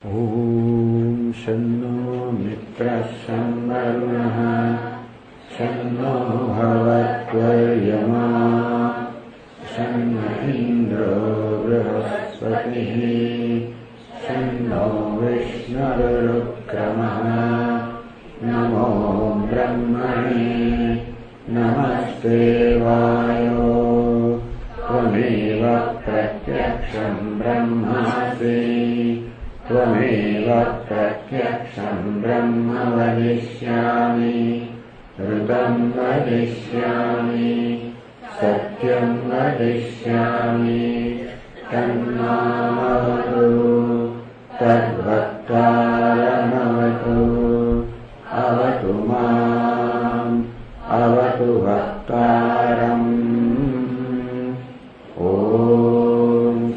ॐ शन्नो मित्रः शं वरुणः शन्नो भवत्वर्यमा शन्न इन्द्रो बृहस्पतिः शन्नो विष्णुरुक्रमः नमो ब्रह्मणे नमस्ते वायो त्वमेव प्रत्यक्षं ब्रह्मासि त्वमेव प्रत्यक्षं ब्रह्म वदिष्यामि ऋतं वदिष्यामि सत्यं वदिष्यामि तन्मामवतु तद्वक्तारमवतु अवतु माम् अवतु वक्तारम्। ॐ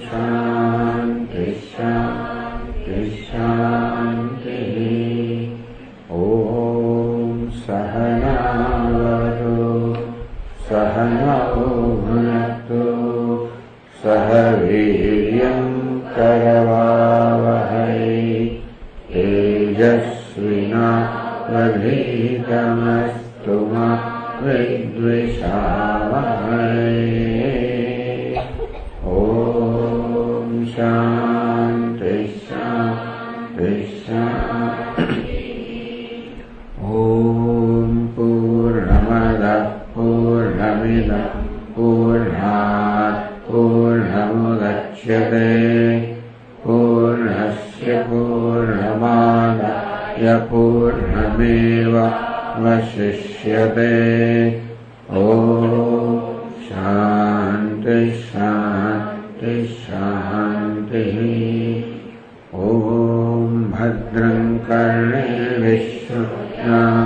शान्ति शान्ति शान्तिः। ॐ सहनावतु सहनौ भुनक्तु सह वीर्यं करवावहै तेजस्विनावधीतमस्तु मा विद्विषावहै। ॐ शान्ति शान्ति शान्तिः। ॐ पूर्णमदः पूर्णमिदं पूर्णात् पूर्णमुदच्यते पूर्णस्य पूर्णमादाय पूर्णमेवावशिष्यते। ॐ शान्ति शान्ति शान्तिः। ॐ भद्रं कर्णेभिः शृणुयामदेवाः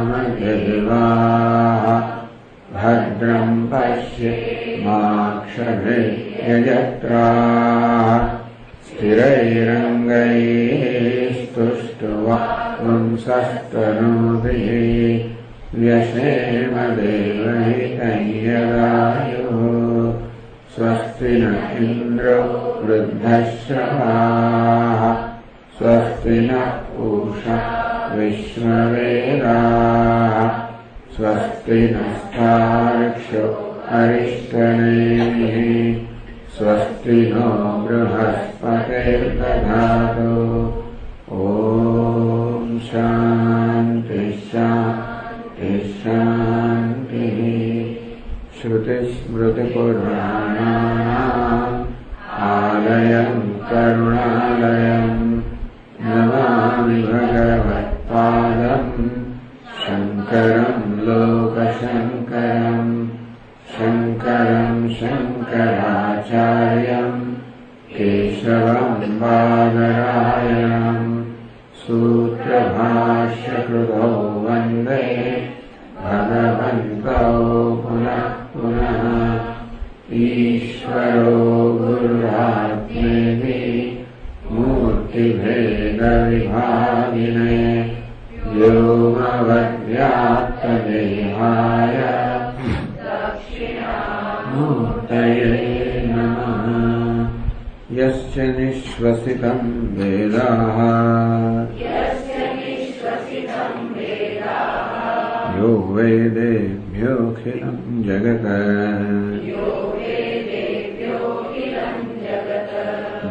भद्रं पश्येमाक्षभिर्यजत्राः स्थिरैरङ्गैस्तुष्ट्वा व्यशेम देवहितं यदायुः। स्वस्ति न इन्द्रो वृद्धश्रवाः स्वस्ति नः पूषा विश्ववेदाः स्वस्ति नस्तार्क्ष्यो अरिष्टनेमिः स्वस्ति नो बृहस्पतिर्दधातु। ॐ शान्ति शान्ति शान्तिः। श्रुतिस्मृतिपुराणानाम् आलयं करुणालयं नमामि भगवत्पादं शङ्करं लोकशङ्करं शङ्करं शङ्कराचार्यं केशवं बादरायणं सूत्रभाष्यकृतौ वन्दे भगवन्तौ पुनः पुनः। ईश्वरो गुरुरात्मेति मूर्तिभेदविभागिने व्योमवद्व्याप्तदेहाय मूर्तये नमः। यस्य निःश्वसितं वेदाः यो वेदेभ्योऽखिलं जगत्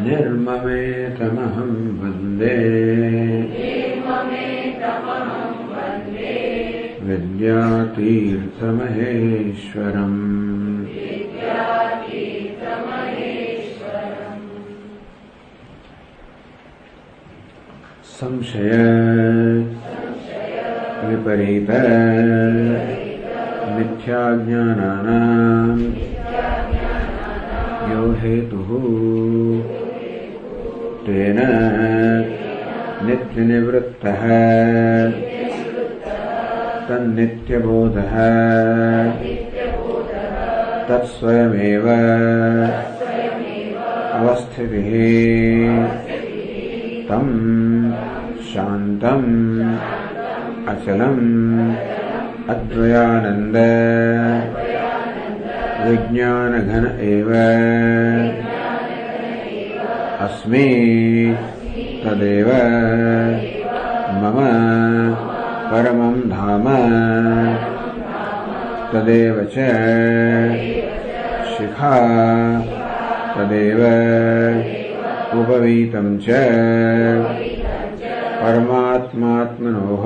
निर्ममेतमहं वन्दे विद्यातीर्थमहेश्वरम्। संशय विपरीत मिथ्याज्ञानानां यो हेतुः तेन नित्यनिवृत्तः तन्नित्यबोधः तत्स्वयमेव अवस्थितिः तं शान्तम् अचलम् अद्वयानन्द विज्ञानघन एव अस्मि तदेव मम परमं धाम तदेव च शिखा तदेव उपवीतं च परमात्मात्मनोः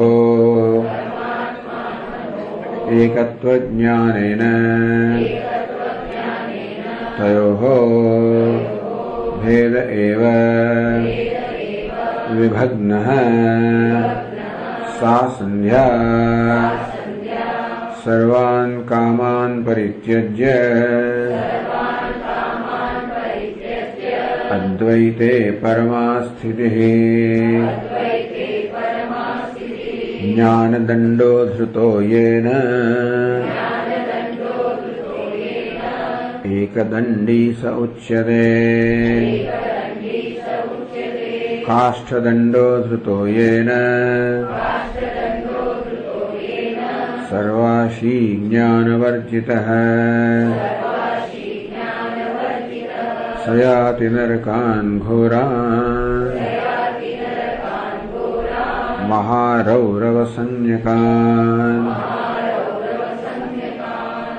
एकत्वज्ञानेन तयोः भेद एव विभग्नः सा संध्या सर्वान् कामान् परित्यज्य अद्वैते परमास्थितिः ज्ञानदण्डो धृतो येन एकदण्डी स उच्यते काष्ठदण्डो धृतो येन सर्वाशी ज्ञानवर्जितः स याति नरकान् घोरान् महारौरवसंज्ञकान्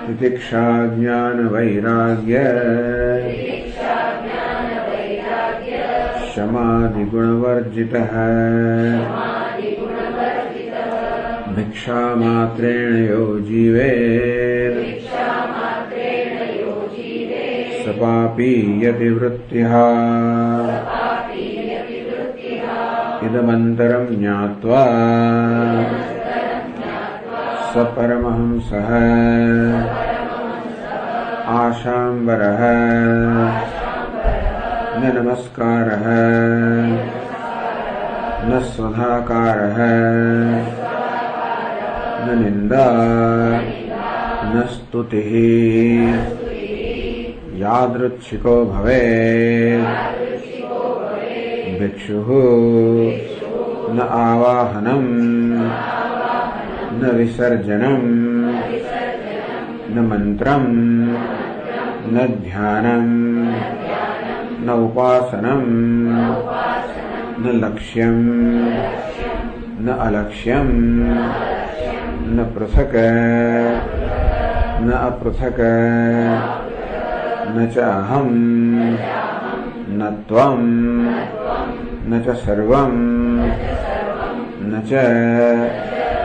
तितिक्षा ज्ञानवैराग्य शमादिगुणवर्जितः भिक्षामात्रेण यो जीवेत् स पापी यतिवृत्तिः इदमन्तरं ज्ञात्वा स परमहंसः आशाम्बरः न नमस्कारः न स्वधाकारः न निन्दा न स्तुतिः यादृच्छिको भवेत् भिक्षुः न आवाहनम् न विसर्जनम् न मन्त्रम् न ध्यानम् न उपासनम् न लक्ष्यम् न अलक्ष्यम् न पृथक् न अपृथक् न च अहम् न त्वम् न च सर्वम् न च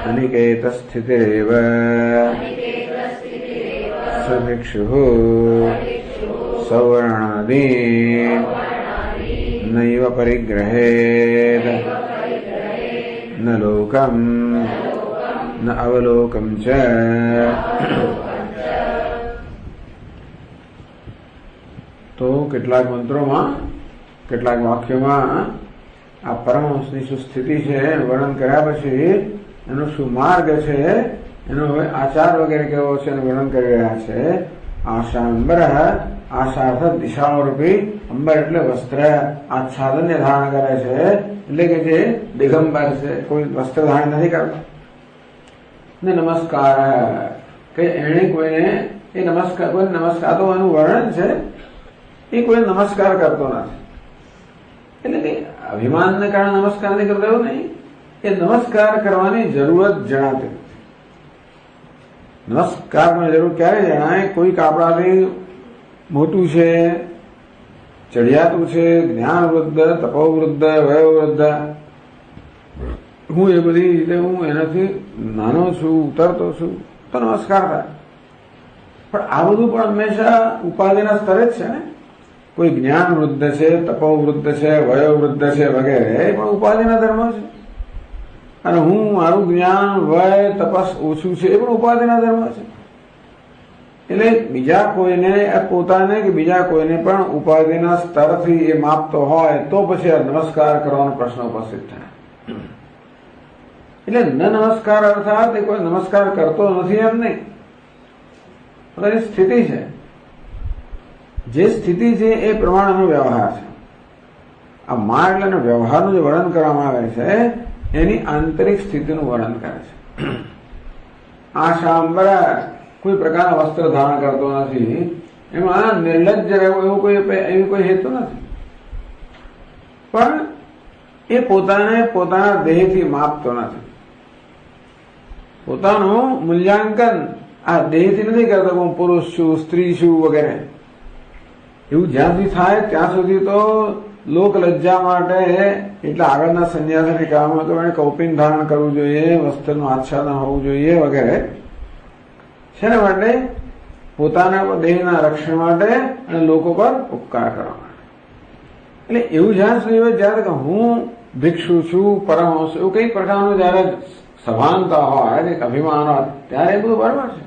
अनिकेतस्थितिरेव स भिक्षुः सवर्णादि नैव परिग्रहेत् न लोकम् न अवलोकम् च तो કેટલાક મંત્રોમાં કેટલાક વાક્યોમાં આ પરમહંસની શું સ્થિતિ છે વર્ણન કર્યા પછી એનો શું માર્ગ છે એનો હવે આચાર વગેરે કેવો છે એનું વર્ણન કરી રહ્યા છે. આશા અંબર આશા અર્થાત દિશાઓ રૂપી અંબર એટલે વસ્ત્ર આચ્છાદનને ધારણ કરે છે એટલે કે જે દિગંબર છે કોઈ વસ્ત્ર ધારણ નથી કરતો. ને નમસ્કાર કે એને કોઈને એ નમસ્કાર કોઈ નમસ્કાર તો એનું વર્ણન છે એ કોઈ નમસ્કાર કરતો નથી એટલે કે અભિમાનને કારણે નમસ્કાર નહીં કરતો એવું નહીં એ નમસ્કાર કરવાની જરૂરત જણાતી નથી. નમસ્કારની જરૂર ક્યારે જણાય કોઈક આપણાથી મોટું છે ચડિયાતું છે જ્ઞાન વૃદ્ધ તપોવૃદ્ધ વયોવૃદ્ધ હું એ બધી રીતે હું એનાથી નાનો છું ઉતરતો છું તો નમસ્કાર થાય. પણ આ બધું પણ હંમેશા ઉપાધિના સ્તરે જ છે ને. કોઈ જ્ઞાન વૃદ્ધ છે તપોવૃદ્ધ છે વયોવૃદ્ધ છે વગેરે એ પણ ઉપાધિના ધર્મ છે અને હું મારું જ્ઞાન વય તપસ ઓછું છે એ પણ ઉપાધિના ધર્મ છે. એટલે બીજા કોઈને પોતાને કે બીજા કોઈને પણ ઉપાધિના સ્તરથી એ માપતો હોય તો પછી આ નમસ્કાર કરવાનો પ્રશ્ન ઉપસ્થિત થાય. એટલે ન નમસ્કાર અર્થાત એ કોઈ નમસ્કાર કરતો નથી એમ નહીં, પોતાની સ્થિતિ છે જે સ્થિતિ છે એ પ્રમાણેનો વ્યવહાર છે. આ માર્ગ અને વ્યવહારનું જે વર્ણન કરવામાં આવે છે એની આંતરિક સ્થિતિનું વર્ણન કરે છે. આ શાંબર કોઈ પ્રકારના વસ્ત્ર ધારણ કરતો નથી, એમાં નિર્લજ્જ રહેવો એવો કોઈ હેતુ નથી. પણ એ પોતાને પોતાના દેહથી માપતો નથી. પોતાનું મૂલ્યાંકન આ દેહથી નથી કરતો કે હું પુરુષ છું, સ્ત્રી છું વગેરે. એવું જ્યાં સુધી થાય ત્યાં સુધી તો લોક લજ્જા માટે એટલે આગળના સંન્યાસને કહેવામાં તો એને કૌપિન ધારણ કરવું જોઈએ, વસ્ત્રનું આચ્છાદન હોવું જોઈએ વગેરે. શેના માટે? પોતાના દેહના રક્ષણ માટે અને લોકો પર ઉપકાર કરવા માટે. એટલે એવું જ્યાં સુધી હોય જયારે હું ભિક્ષુ છું, પરમહંસ, એવું કઈ પ્રકારનું જયારે સભાનતા હોય, કઈક અભિમાન હોય, ત્યારે એ બધું બરાબર છે.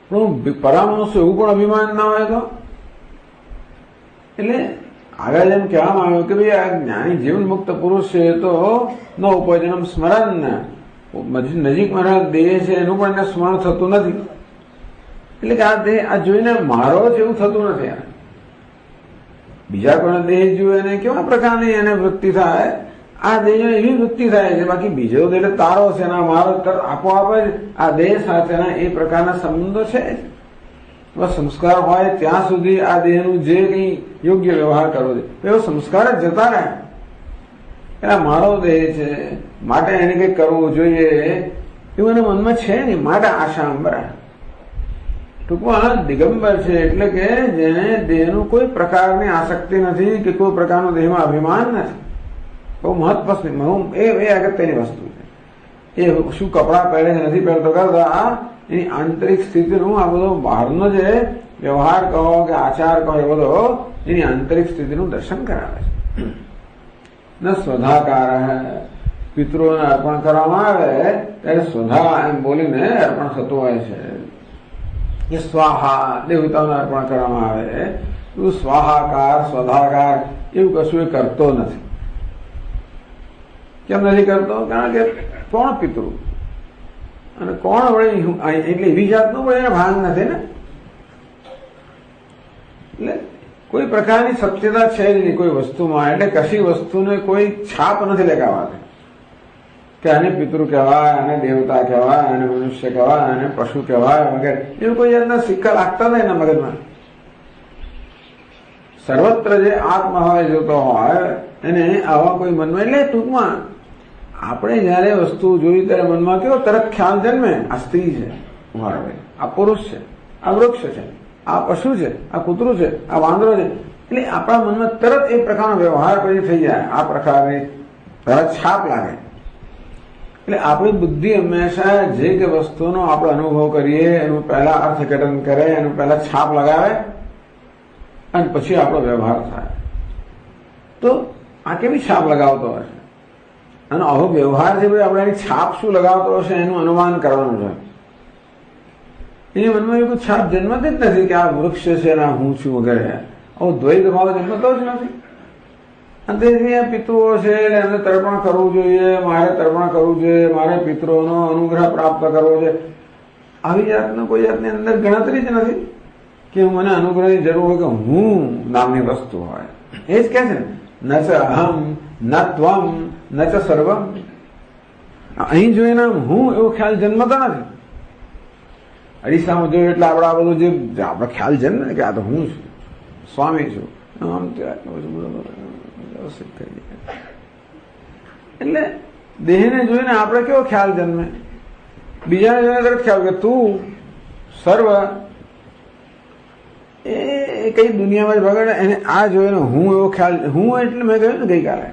પણ પરમહંસ એવું પણ અભિમાન ના હોય તો એટલે આગળ એમ કહેવામાં આવ્યું કે ભાઈ આ જ્ઞાની જીવન મુક્ત પુરુષ છે તો ન ઉપજનમ સ્મરણ નજીકમાં દેહ છે એનું પણ એને સ્મરણ થતું નથી. એટલે કે આ દેહ આ જોઈને મારો જ એવું થતું નથી. બીજા કોઈનો દેહ જોવે એને કેવા પ્રકારની એને વૃત્તિ થાય, આ દેહ એવી વૃત્તિ થાય છે. બાકી બીજો એટલે તારો છે ને મારો આપોઆપ જ આ દેહ સાથેના એ પ્રકારના સંબંધો છે. સંસ્કાર હોય ત્યાં સુધી આ દેહનું જે કઈ યોગ્ય વ્યવહાર કરવો છે એવો સંસ્કાર જ જતા રહે. એટલે મારો દેહ છે માટે એને કઈક કરવું જોઈએ એવું એના મનમાં છે નહીં. માટે આશાંબરા ટૂંકમાં દિગંબર છે એટલે કે જેને દેહનું કોઈ પ્રકારની આસક્તિ નથી કે કોઈ પ્રકારનું દેહમાં અભિમાન નથી. બહુ મહત્વની એ અગત્યની વસ્તુ છે. એ શું કપડાં પહેરે નથી પહેરતો કરતા એની આંતરિક સ્થિતિનું આ બધો બહારનો જે વ્યવહાર કહો કે આચાર કહો એ બધો એની આંતરિક સ્થિતિનું દર્શન કરાવે છે. ન સ્વધાકાર પિતૃઓને અર્પણ કરવામાં આવે ત્યારે સ્વધા એમ બોલીને અર્પણ થતું હોય છે. કે સ્વાહા દેવતાઓને અર્પણ કરવામાં આવે એવું સ્વાહાકાર સ્વધાકાર એવું કશું એ કરતો નથી. કેમ નથી કરતો? કારણ કે કોણ પિતૃ અને કોણ વળે એટલે એવી જાતનો પણ એને ભાન નથી ને. એટલે કોઈ પ્રકારની સત્યતા છે જ નહીં કોઈ વસ્તુમાં. એટલે કશી વસ્તુને કોઈ છાપ નથી લગાવવાની કે આને પિતૃ કહેવાય, આને દેવતા કહેવાય, આને મનુષ્ય કહેવાય, આને પશુ કહેવાય વગેરે એવું કોઈ જાતના સિક્કા લાગતા નહીં એના મગજમાં. સર્વત્ર જે આત્મા હોય જોતો હોય એને આવા કોઈ મનમાં એટલે ટૂંકમાં આપણે જયારે વસ્તુ જોઈ ત્યારે મનમાં કેવો તરત ખ્યાલ જન્મે આ સ્ત્રી છે, આ પુરુષ છે, આ વૃક્ષ છે, આ પશુ છે, આ કૂતરું છે, આ વાંદરો છે. એટલે આપણા મનમાં તરત એ પ્રકારનો વ્યવહાર પછી થઈ જાય. આ પ્રકારની તરત છાપ લાગે. એટલે આપણી બુદ્ધિ હંમેશા જે કે વસ્તુનો આપણે અનુભવ કરીએ એનું પહેલા અર્થઘટન કરે, એનું પહેલા છાપ લગાવે અને પછી આપણો વ્યવહાર થાય. તો આ કેવી છાપ લગાવતો હશે અને આવો વ્યવહાર છે આપણે એની છાપ શું લગાવતો હશે એનું અનુમાન કરવાનું છે. એની મનમાં એવું છાપ જન્મતી જ નથી કે આ વૃક્ષ છે ને હું છું વગેરે. આવો દ્વૈત ભાવ જન્મતો જ નથી. અને તેથી પિતૃઓ છે એટલે એમને તર્પણ કરવું જોઈએ, મારે તર્પણ કરવું જોઈએ, મારે પિતૃઓનો અનુગ્રહ પ્રાપ્ત કરવો છે. આવી જાતનો કોઈ જાતની અંદર ગણતરી જ નથી કે મને અનુગ્રહની જરૂર હોય કે હું નામની વસ્તુ હોય. એ જ કે છે ન ચ અહમ ન ત્વમ ન ચ સર્વમ. અહીં જોઈને હું એવો ખ્યાલ જન્મતો નથી. અરીસામાં જોયું એટલે આપણે આ બધું જે આપણે ખ્યાલ જન્મે ને કે આ તો હું છું, સ્વામી છું, આમ વ્યવસ્થિત કરી દે. એટલે દેહને જોઈને આપણે કેવો ખ્યાલ જન્મે? બીજાને જોઈને તરત ખ્યાલ કે તું સર્વ એ કઈ દુનિયામાં જ ભગવાન એને આ જોઈને હું એવો ખ્યાલ. હું એટલે મેં કહ્યું ને ગઈકાલે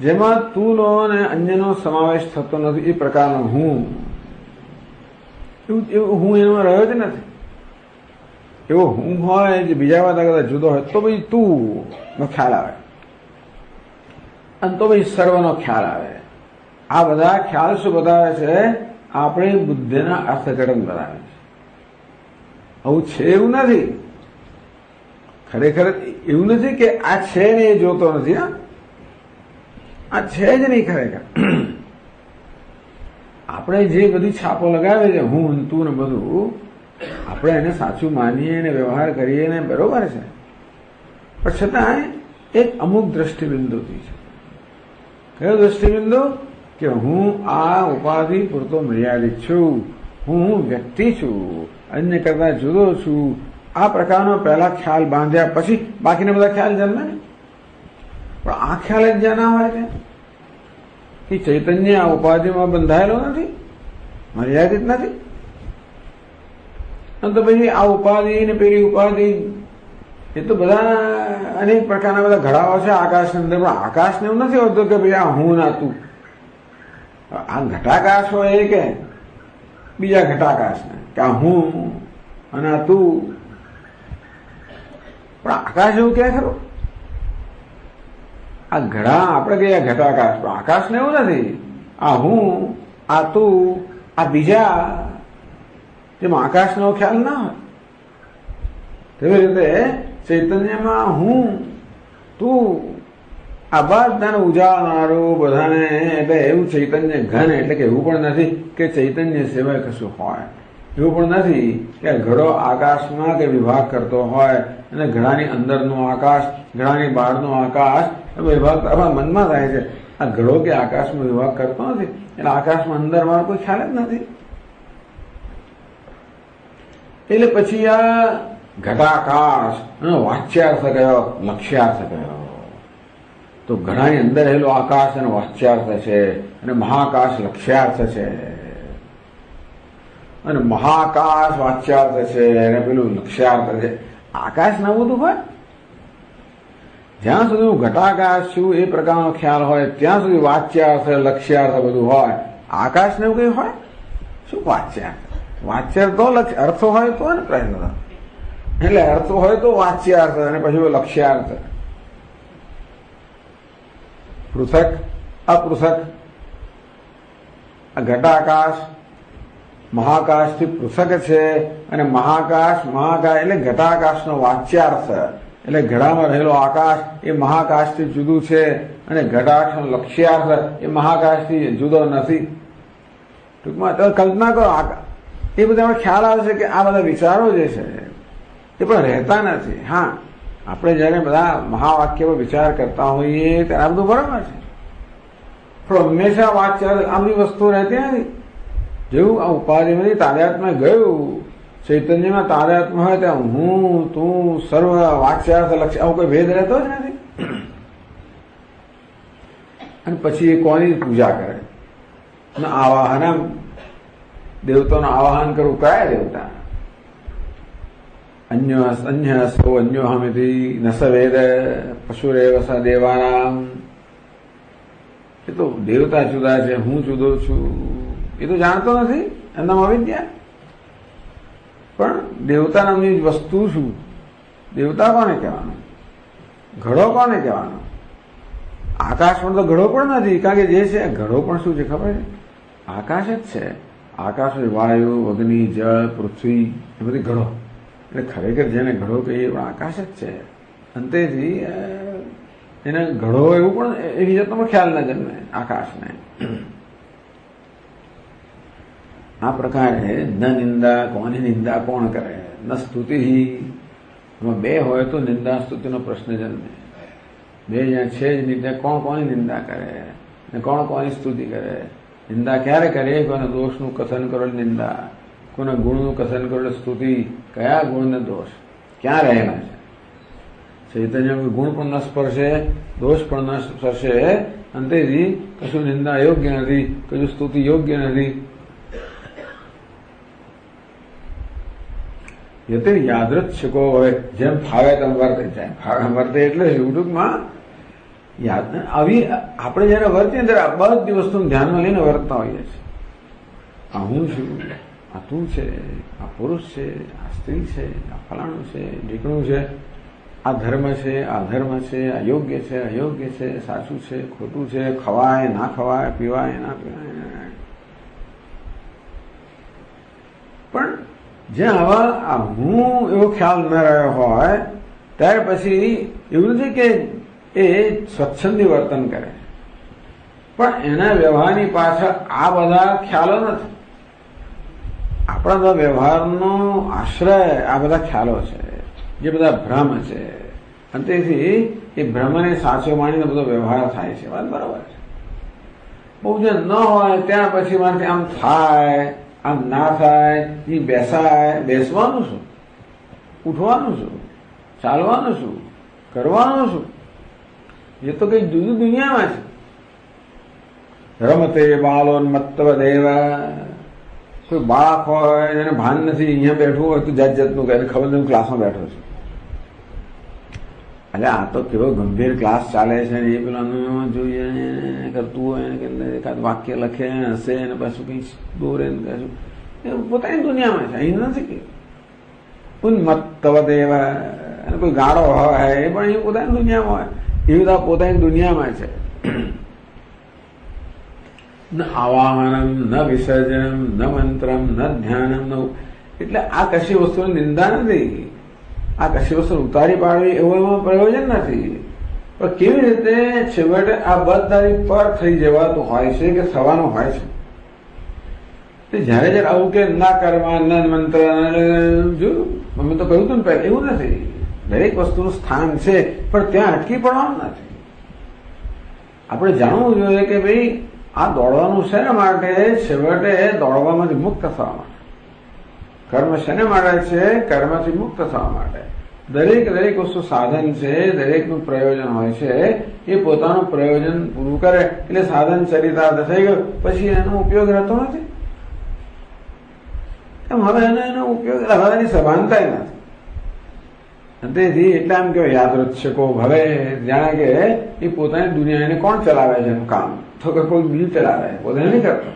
જેમાં તુનો અને અન્યનો સમાવેશ થતો નથી એ પ્રકારનો હું. એવું હું એમાં રહ્યો જ નથી. એવો હું હોય જે બીજા બધા કરતા જુદો હોય તો ભાઈ તું નો ખ્યાલ આવે અને તો ભાઈ સર્વનો ખ્યાલ આવે. આ બધા ખ્યાલ શું બતાવે છે? આપણી બુદ્ધિના અર્થઘટન બતાવે છે. આવું છે એવું નથી. ખરેખર એવું નથી કે આ છે ને એ જોતો નથી. આ છે જ નહીં ખરેખર. આપણે જે બધી છાપો લગાવે છે હું તું ને બધું આપણે એને સાચું માનીએ ને વ્યવહાર કરીએ ને બરોબર છે, પણ છતાં એક અમુક દ્રષ્ટિબિંદુથી છે. કયો દ્રષ્ટિબિંદુ? કે હું આ ઉપાધિ પૂરતો મર્યાદિત છું, હું વ્યક્તિ છું, અન્ય કરતા જુદો છું. આ પ્રકારનો પહેલા ખ્યાલ બાંધ્યા પછી બાકીના બધા ખ્યાલ જન્મે. પણ આ ખ્યાલ જ જ્યાં ના હોય છે કે ચૈતન્ય આ ઉપાધિમાં બંધાયેલો નથી, મર્યાદિત નથી. અને તો પછી આ ઉપાધિ ને પેલી ઉપાધિ એ તો બધા અનેક પ્રકારના બધા ઘડાઓ છે આકાશની અંદર. પણ આકાશને એવું નથી હોતું કે ભાઈ આ હું ના તું. આ ઘટાકાશ હોય એ કે બીજા ઘટાકાશને કે આ હું અને આ તું. પણ આકાશ એવું ક્યાં ખરું? આ ઘડા આપણે કહીએ ઘટાકાશ, પણ આકાશને એવું નથી. આ હું, આ તું, આ બીજા, જેમાં આકાશનો ખ્યાલ ના હોય તેવી રીતે ચૈતન્યમાં હું, તું, આ બધાને ઉજાડનારું બધાને, એટલે એવું ચૈતન્ય ઘન. એટલે કે એવું પણ નથી કે ચૈતન્ય સિવાય કશું હોય, એવું પણ નથી કે ઘડો આકાશમાં કે વિભાગ કરતો હોય અને ઘડાની અંદરનો આકાશ, ઘડાની બહારનો આકાશ વિભાગ આપણા મનમાં થાય છે. આ ઘડો કે આકાશમાં વિભાગ કરતો નથી, એટલે આકાશમાં અંદર મારો કોઈ ખ્યાલ જ નથી. એટલે પછી આ ઘટાકાશ વાચ્યાર્થ કયો, લક્ષ્યાર્થ કયો. તો ઘડાની અંદર રહેલો આકાશ એનો વાચ્યાર્થ છે અને મહાકાશ લક્ષ્યાર્થ છે. અને મહાકાશ વાચ્યાર્થ છે અને પેલું લક્ષ્યાર્થ છે. આકાશ ના બધું હોય જ્યાં સુધી હું ઘટાકાશ છું એ પ્રકારનો ખ્યાલ હોય ત્યાં સુધી વાચ્યાર્થ લક્ષ્યાર્થ બધું હોય. આકાશ ને એવું કઈ હોય શું? વાચ્યાર્થ. વાચ્યાર્થ તો અર્થો હોય તો ને પ્રશ્ન. એટલે અર્થો હોય તો વાચ્યાર્થ અને પછી લક્ષ્યાર્થ. પૃથક અપૃથક. આ ઘટાકાશ મહાકાશથી પૃથક છે અને મહાકાશ એટલે ઘટાકાશનો વાચ્યાર્થ. એટલે ઘડામાં રહેલો આકાશ એ મહાકાશથી જુદું છે અને ઘટાકાશનો લક્ષ્યાર્થ એ મહાકાશથી જુદો નથી. ટૂંકમાં તમે કલ્પના કરો, એ બધા ખ્યાલ આવે છે કે આ બધા વિચારો જે છે એ પણ રહેતા નથી. હા, આપણે જયારે બધા મહાવાક્ય પર વિચાર કરતા હોઈએ ત્યારે આ બધું બરાબર છે, પણ હંમેશા વાચ્યાર્થ આ બધી વસ્તુ રહેતી નથી. જેવું આ ઉપાધિમાંથી તાદાત્મ્ય ગયું, ચૈતન્યમાં તાદાત્મ્ય હોય ત્યાં હું, તું, સર્વ, વાચ્યાર્થ, લક્ષ્ય આવો કોઈ ભેદ રહેતો જ નથી. અને પછી એ કોની પૂજા કરે? આવાહન, દેવતાનું આવાહન કરવું. કયા દેવતા? અન્ય સૌ અન્યોહમિતિ ન સ વેદ પશુરેવ સ દેવાનામ. એ તો દેવતા જુદા છે, હું જુદો છું, એ તો જાણતો નથી, એમનામાં અવિદ્યા. પણ દેવતા નામની વસ્તુ શું? દેવતા કોને કહેવાનું? ઘડો કોને કહેવાનો? આકાશ પણ તો ઘડો પણ નથી, કારણ કે જે છે ઘડો પણ શું છે ખબર છે? આકાશ જ છે. આકાશ વાયુ, અગ્નિ, જળ, પૃથ્વી એ બધી ઘડો. એટલે ખરેખર જેને ઘડો કહીએ પણ આકાશ જ છે. અંતેથી એને ઘડો એવું પણ એવી જાતનો ખ્યાલ ના જન્મે આકાશને. આ પ્રકારે ન નિંદા, કોની નિંદા કોણ કરે? ન સ્તુતિ. એમાં બે હોય તો નિંદા સ્તુતિનો પ્રશ્ન જન્મે. બે જ્યાં છે જ નિંદા, કોણ કોની નિંદા કરે ને કોણ કોની સ્તુતિ કરે? નિંદા ક્યારે કરે? કોને દોષનું કથન કરેલ નિંદા, કોને ગુણનું કથન કરેલ સ્તુતિ. કયા ગુણ ને દોષ ક્યાં રહેલા છે? ચૈતન્ય ગુણ પણ ન સ્પર્શે, દોષ પણ ન સ્પર્શે. અંતેથી કશું નિંદા યોગ્ય નથી, કશું સ્તુતિ યોગ્ય નથી. યતે યાદૃચ્છિકો હોય, જેમ ફાવે તેમ વર્તે જાય. ફાવે વર્તે એટલે ટૂંકમાં આવી આપણે જયારે વર્તીએ ત્યારે બધી વસ્તુને ધ્યાનમાં લઈને વર્તતા હોઈએ છીએ. આ હું છું, આ તું છે, આ પુરુષ છે, આ સ્ત્રી છે, આ ફલાણું છે, ઢીકણું છે, આ ધર્મ છે, આ ધર્મ છે, આ યોગ્ય છે, અયોગ્ય છે, સાચું છે, ખોટું છે, ખવાય ના ખવાય, પીવાય ના પીવાય. પણ જ્યાં આવા આ હું એવો ખ્યાલ ન રહ્યો હોય ત્યાર પછી એવું નથી કે એ સ્વચ્છંદી વર્તન કરે, પણ એના વ્યવહારની પાછળ આ બધા ખ્યાલો નથી. આપણા બધા વ્યવહારનો આશ્રય આ બધા ખ્યાલો છે, જે બધા ભ્રમ છે. અને તેથી એ ભ્રમને સાચો માનીને બધો વ્યવહાર થાય છે. વાત બરાબર છે. બહુ જે ન હોય ત્યાં પછી મારાથી આમ થાય, આમ ના થાય, એ બેસાય. બેસવાનું શું? ઉઠવાનું શું? ચાલવાનું શું? કરવાનું શું? એ તો કઈ જુદી દુનિયામાં છે. રમતે બાલોન્મત્તવ દેવ, કોઈ બાળક હોય એને ભાન નથી, અહીંયા બેઠું હોય તો જાત જાતનું કહે, ખબર નથી ક્લાસમાં બેઠો છું. એટલે આ તો કેવો ગંભીર ક્લાસ ચાલે છે ને, એ પેલાનું જોઈએ કરતું હોય કે એકાદ વાક્ય લખે હશે ને પાછું કઈ દોરે ને કશું, એ પોતાની દુનિયામાં છે, અહીં નથી. ઉન્મત્તવ દેવ, અને કોઈ ગાળો હોય એ પણ અહીં પોતાની દુનિયામાં હોય, એ બધા પોતાની દુનિયામાં છે. ન આવાહનમ ન વિસર્જનમ ન મંત્રમ ન ધ્યાનમ ન, એટલે આ કશી વસ્તુની નિંદા નથી, આ કશી વસ્તુ ઉતારી પાડવી એવું એમાં પ્રયોજન નથી. પણ કેવી રીતે છેવટે આ બધાની પર થઈ જવાતું હોય છે કે થવાનું હોય છે. જયારે જયારે આવું કે ના કરવા ન મંત્ર, જોયું અમે તો કહ્યું હતું ને પહેલા, એવું નથી. દરેક વસ્તુનું સ્થાન છે પણ ત્યાં અટકી પડવાનું નથી. આપણે જાણવું જોઈએ કે ભાઈ આ દોડવાનું શેના માટે? છેવટે દોડવામાંથી મુક્ત થવા માટે. કર્મ શેને માટે છે? કર્મથી મુક્ત થવા માટે. દરેક વસ્તુ સાધન છે, દરેકનું પ્રયોજન હોય છે. એ પોતાનું પ્રયોજન પૂરું કરે એટલે સાધન ચરિતાર્થ થઈ ગયું, પછી એનો ઉપયોગ રહેતો નથી. એમ હવે એનો ઉપયોગ એની સભાનતા નથી. તેથી એટલે આમ કહેવાય યાદૃચ્છકો ભવે, જાણે કે એ પોતાની દુનિયાને કોણ ચલાવે છે એનું કામ, તો કે કોઈ બીજું ચલાવે, પોતે નહીં કરતો.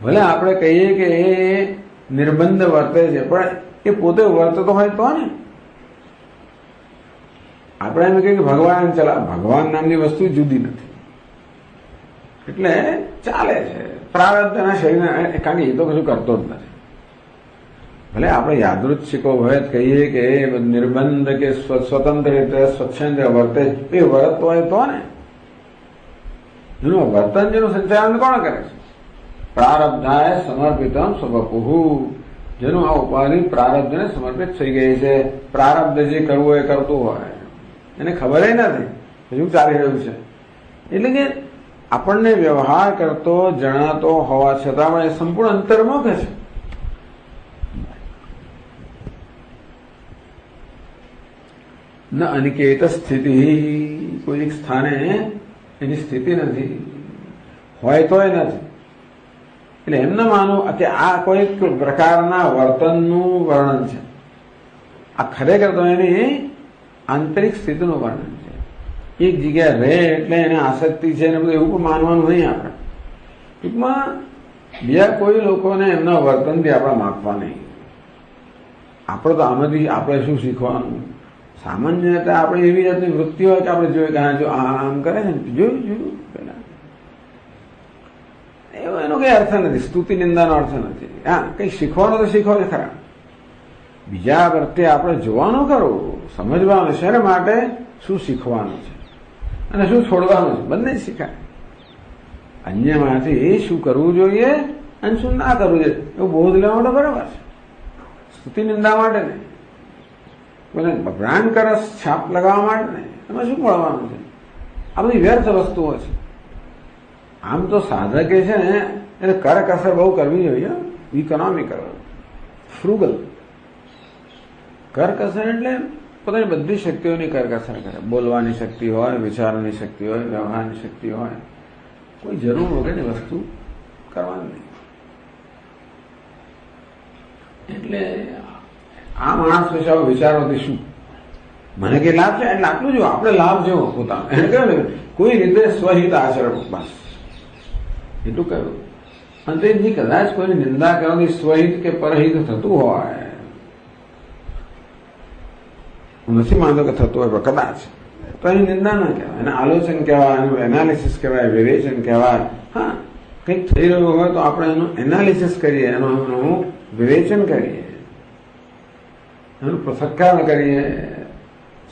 ભલે આપણે કહીએ કે એ નિર્બંધ વર્તે છે, પણ એ પોતે વર્તતો હોય તો ને. આપણે એમ કહીએ કે ભગવાન ભગવાન નામની વસ્તુ જુદી નથી, એટલે ચાલે છે પ્રારબ્ધના શરીર, કારણ કે એ તો કશું કરતો જ નથી. ભલે આપણે યાદૃચ્છિકો હોય કહીએ કે નિર્બંધ કે સ્વતંત્ર રીતે સ્વચ્છંદ વર્તે, એ વર્તતો હોય તો ને. એનું વર્તન જેનું સંચાલન કોણ કરે છે? પ્રારબ્ધાય સમર્પિતમ સ્વપુઃ, જેનું આ ઉપાધિ પ્રારબ્ધને સમર્પિત થઈ ગઈ છે. પ્રારબ્ધ જે કરવું એ કરતું હોય, એને ખબર નથી શું ચાલી રહ્યું છે. એટલે કે આપણને વ્યવહાર કરતો જણાતો હોવા છતાં પણ એ સંપૂર્ણ અંતર્મુખ છે. ન અનિકેત સ્થિતિ, કોઈ એક સ્થાને એની સ્થિતિ નથી, હોય તોય નથી. એટલે એમ ન માનો કે આ કોઈ પ્રકારના વર્તનનું વર્ણન છે. આ ખરેખર તો એની આંતરિક સ્થિતિનું વર્ણન છે. એક જગ્યાએ રહે એટલે એને આસક્તિ છે ને બધું એવું પણ માનવાનું નહીં. આપણે ટૂંકમાં બીજા કોઈ લોકોને એમના વર્તનથી આપણે માપવા નહીં. આપણે તો આમાંથી આપણે શું શીખવાનું? સામાન્ય રીતે આપણે એવી જાતની વૃત્તિ હોય કે આપણે જોઈએ કે હા જો આમ કરે છે ને, જોયું પેલા, એનો કઈ અર્થ નથી. સ્તુતિ નિંદાનો અર્થ નથી. હા, કઈ શીખવાનો તો શીખો છે ખરા. બીજા વર્તે આપણે જોવાનું ખરું, સમજવાનું શેના માટે, શું શીખવાનું છે અને શું છોડવાનું છે, બંને શીખાય. અન્યમાંથી શું કરવું જોઈએ અને શું ના કરવું જોઈએ એવું બોધ લેવા માટે બરાબર છે. સ્તુતિ નિંદા માટે નહીં, ભ્રાણ કરસ છાપ લગાવવા માટે નહીં. એમાં શું મળવાનું છે? આ બધી વ્યર્થ વસ્તુઓ છે. આમ તો સાધકે છે ને એને કરકસર બહુ કરવી જોઈએ. ઇકોનોમિકલ, ફ્રુગલ. કરકસર એટલે પોતાની બધી શક્તિઓની કરકસર કરે. બોલવાની શક્તિ હોય, વિચારવાની શક્તિ હોય, વ્યવહારની શક્તિ હોય, કોઈ જરૂર વગરની વસ્તુ કરવાની નહીં. એટલે આ માણસ વિશે વિચારોથી શું મને કઈ લાભ છે એટલે આટલું જો આપણે લાભ જેવો પોતાનો એને કહ્યું ને કોઈ રીતે સ્વહિત આચરણ, બસ એટલું કહ્યું. અને તેથી કદાચ કોઈની નિંદા કરવાથી સ્વહિત કે પરહિત થતું હોય, હું નથી માનતો કે થતું હોય, પણ કદાચ તો એની નિંદા ના કહેવાય, એને આલોચન કહેવાય, એનું એનાલિસિસ કહેવાય, વિવેચન કહેવાય. હા, કંઈક થઈ રહ્યું હોય તો આપણે એનું એનાલિસિસ કરીએ, એનું વિવેચન કરીએ, એનું પૃથક્કરણ કરીએ,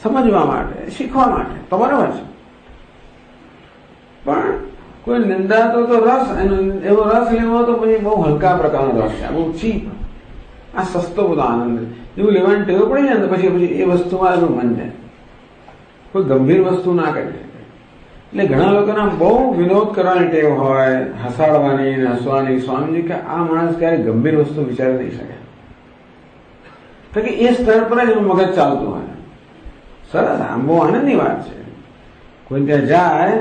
સમજવા માટે, શીખવા માટે તો બરાબર છે. પણ કોઈ નિંદા તો રસ, એવો રસ લેવો તો પછી બહુ હલકા પ્રકારનો રસ છે, બહુ ચીપ, આ સસ્તો બધો આનંદ એવું લેવાની ટેવ પડી જાય ને પછી એ વસ્તુમાં એનું મન જાય. કોઈ ગંભીર વસ્તુ ના કરી શકે. એટલે ઘણા લોકોના બહુ વિનોદ કરવાની ટેવ હોય, હસાડવાની ને હસવાની. સ્વામીજી કે આ માણસ ક્યારે ગંભીર વસ્તુ વિચારી નહીં શકે, તો કે એ સ્તર પર જ એનું મગજ ચાલતું હોય. સરસ, આમ બહુ આનંદની વાત છે. કોઈ ત્યાં જાય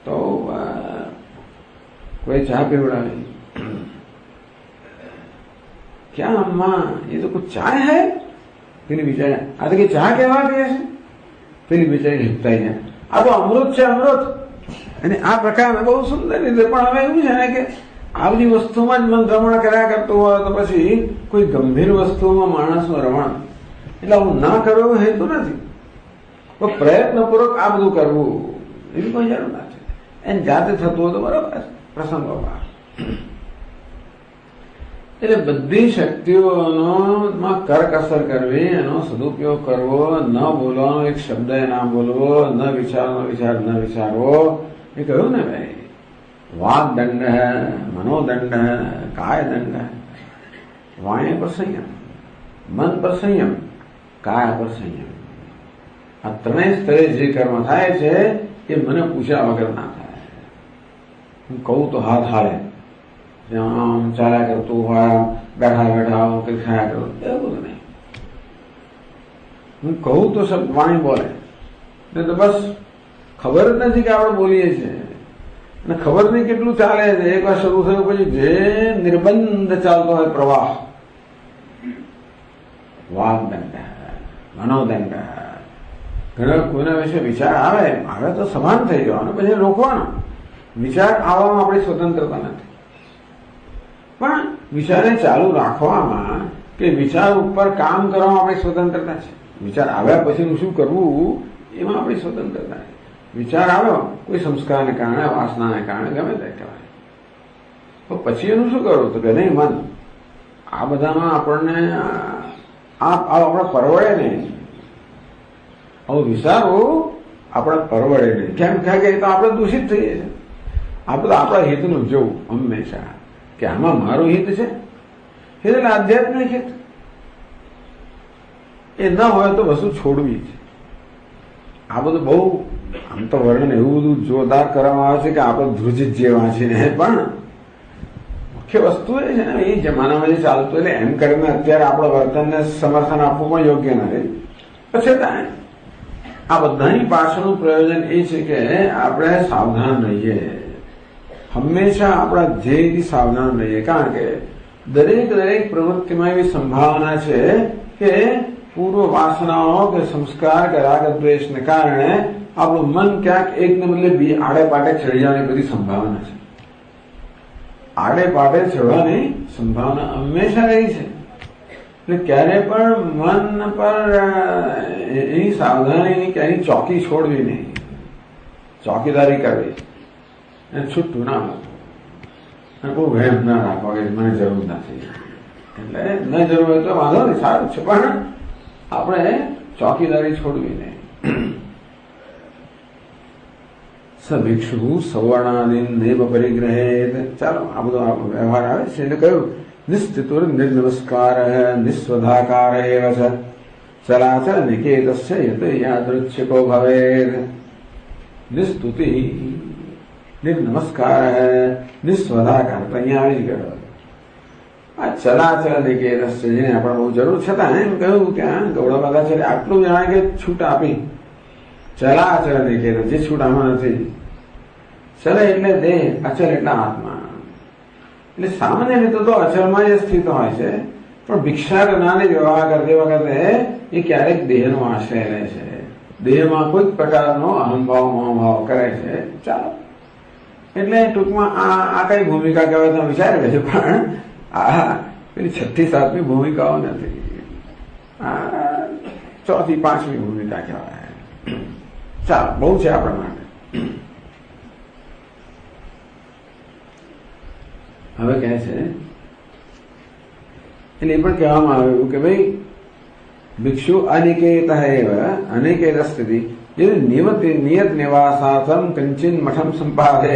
તો કોઈ ચા પીવડાવે, क्या अम्मा ये तो कुछ चाय है, પેલી બિચારી આ તો કે ચા કેવા પીએ છે, પેલી બિચારી હિપતાઈ જાય આ તો અમૃત છે અમૃત. અને આ પ્રકારના બહુ સુંદર રીતે પણ હવે એવું છે ને કે આ બધી વસ્તુમાં જ મન રમણ કર્યા કરતું હોય તો પછી કોઈ ગંભીર વસ્તુમાં માણસનું રમણ એટલે હું ના કરવું એવું હેતુ નથી, પણ પ્રયત્નપૂર્વક આ બધું કરવું એવી કોઈ જરૂર નથી. એને જાતે થતું હોય તો બરાબર પ્રસંગોમાં. એટલે બધી શક્તિઓનો કરકસર કરવી, એનો સદુપયોગ કરવો, ન બોલવાનો એક શબ્દ ના બોલવો, ન વિચારવાનો વિચાર ન વિચારવો. એ કહ્યું ને ભાઈ, વાક દંડ હૈ, મનોદંડ હૈ, કાય દંડ હૈ. વાણી પર સંયમ, મન પર સંયમ, કાય પર સંયમ. આ ત્રણેય સ્તરે જે કર્મ થાય છે એ મને પૂછ્યા વગર ના થાય. હું કહું તો હાથ હાલે, આમ ચાલ્યા કરતું હોય, બેઠા બેઠા કઈ ખાયા કરું, એવું બધું નહીં. હું કહું તો શબ્દ વાણી બોલે, તો બસ ખબર જ નથી કે આપણે બોલીએ છીએ, અને ખબર નહીં કેટલું ચાલે છે. એક વાર શરૂ થયું પછી જે નિર્બંધ ચાલતો હોય પ્રવાહ, વાગદંડ, મનોદંડ. ઘણા કોઈના વિશે વિચાર આવે તો સમાન થઈ જવાનો, પછી રોકવાનો. વિચાર આવવામાં આપણી સ્વતંત્રતા નથી, પણ વિચારને ચાલુ રાખવામાં કે વિચાર ઉપર કામ કરવામાં આપણી સ્વતંત્રતા છે. વિચાર આવ્યા પછી શું કરવું એમાં આપણી સ્વતંત્રતા છે. વિચાર આવ્યો કોઈ સંસ્કારને કારણે, વાસનાને કારણે, ગમે તે કહેવાય, તો પછી એનું શું કરવું? તો કે નહીં, મન આ બધામાં આપણને આપણે પરવડે નહીં, આવું વિચારવું આપણે પરવડે નહીં. કેમ કે તો આપણે દૂષિત થઈએ છીએ. આપણે આપણા હિતનું જોવું હંમેશા કે આમાં મારું હિત છે, એટલે આધ્યાત્મિક હિત. એ ન હોય તો વસ્તુ છોડવી છે. આ બધું બહુ આમ તો વર્ણન એવું બધું જોરદાર કરવામાં આવે છે કે આપણે ધ્રુજિત જેવા છે ને, પણ મુખ્ય વસ્તુ એ છે ને એ જમાનામાં જે ચાલતું, એટલે એમ કરીને અત્યારે આપણા વર્તનને સમર્થન આપવું પણ યોગ્ય નથી. પછી આ બધાની પાછળનું પ્રયોજન એ છે કે આપણે સાવધાન રહીએ, હંમેશા આપણા ધ્યેયથી સાવધાન રહીએ. કારણ કે દરેક પ્રવૃત્તિમાં એવી સંભાવના છે કે પૂર્વ વાસનાઓ કે સંસ્કાર કે રાગ દ્વેષને કારણે આપણું મન ક્યાંક એકને બદલે આડે પાટે ચડી જવાની બધી સંભાવના છે. આડે પાટે ચડવાની સંભાવના હંમેશા રહી છે. એટલે ક્યારે પણ મન પર એની સાવધાની કે એની ચોકી છોડવી નહીં, ચોકીદારી કરવી, અને છૂટું ના મળતું, અને બહુ વહેમ ના રાખવા કે મને જરૂર નથી. એટલે ન જરૂર હોય તો વાંધો નહીં, સારું છે, પણ આપણે ચોકીદારી છોડવી નહીં. સભિક્ષુ સવર્ણાદિન નૈવ પરિગ્રહેત. ચાલો આ બધો વ્યવહાર આવે છે. એટલે કહ્યું નિશ્ચિતુર નિર્નમસ્કાર નિસ્વધાકાર એવ છે ચલાચલ નિકેતસ્ય યત યાદૃચ્છિકો ભવેદ. નિસ્તુતિ નિર્નમસ્કાર નિસ્વધાકાર તો અહીંયા આવી જ ગયો. આ ચલાચલ નિકેતસ્ય જેને આપણે બહુ જરૂર છતાં એમ કહ્યું કે ગૌડા બધા છે આટલું જણાય કે છૂટ આપી. ચલાચલ નિકેત જે છૂટ આમાં નથી. ચલ એટલે દેહ, અચલ એટલે આત્મા. એટલે સામાન્ય રીતે તો અચલમાં જ સ્થિત હોય છે, પણ ભિક્ષા કરનારી વ્યવહાર કરતી વખતે એ ક્યારેક દેહનો આશ્રય લે છે, દેહમાં કોઈક પ્રકારનો અહંભાવ મોહભાવ કરે છે. ચાલો, એટલે ટૂંકમાં આ કઈ ભૂમિકા કહેવાય તમે વિચારી લેજો, પણ આ પેલી 6th 7મી ભૂમિકાઓ નથી, આ 4th 5મી ભૂમિકા કહેવાય. ચાલો, બહુ છે આપણા માટે. હવે કહે છે એટલે એ પણ કહેવામાં આવ્યું કે ભાઈ ભિક્ષુ અનિકેત અનિકેત સ્થિતિ નિયત નિવાસાથમ કંચિન મઠમ સંપાદે.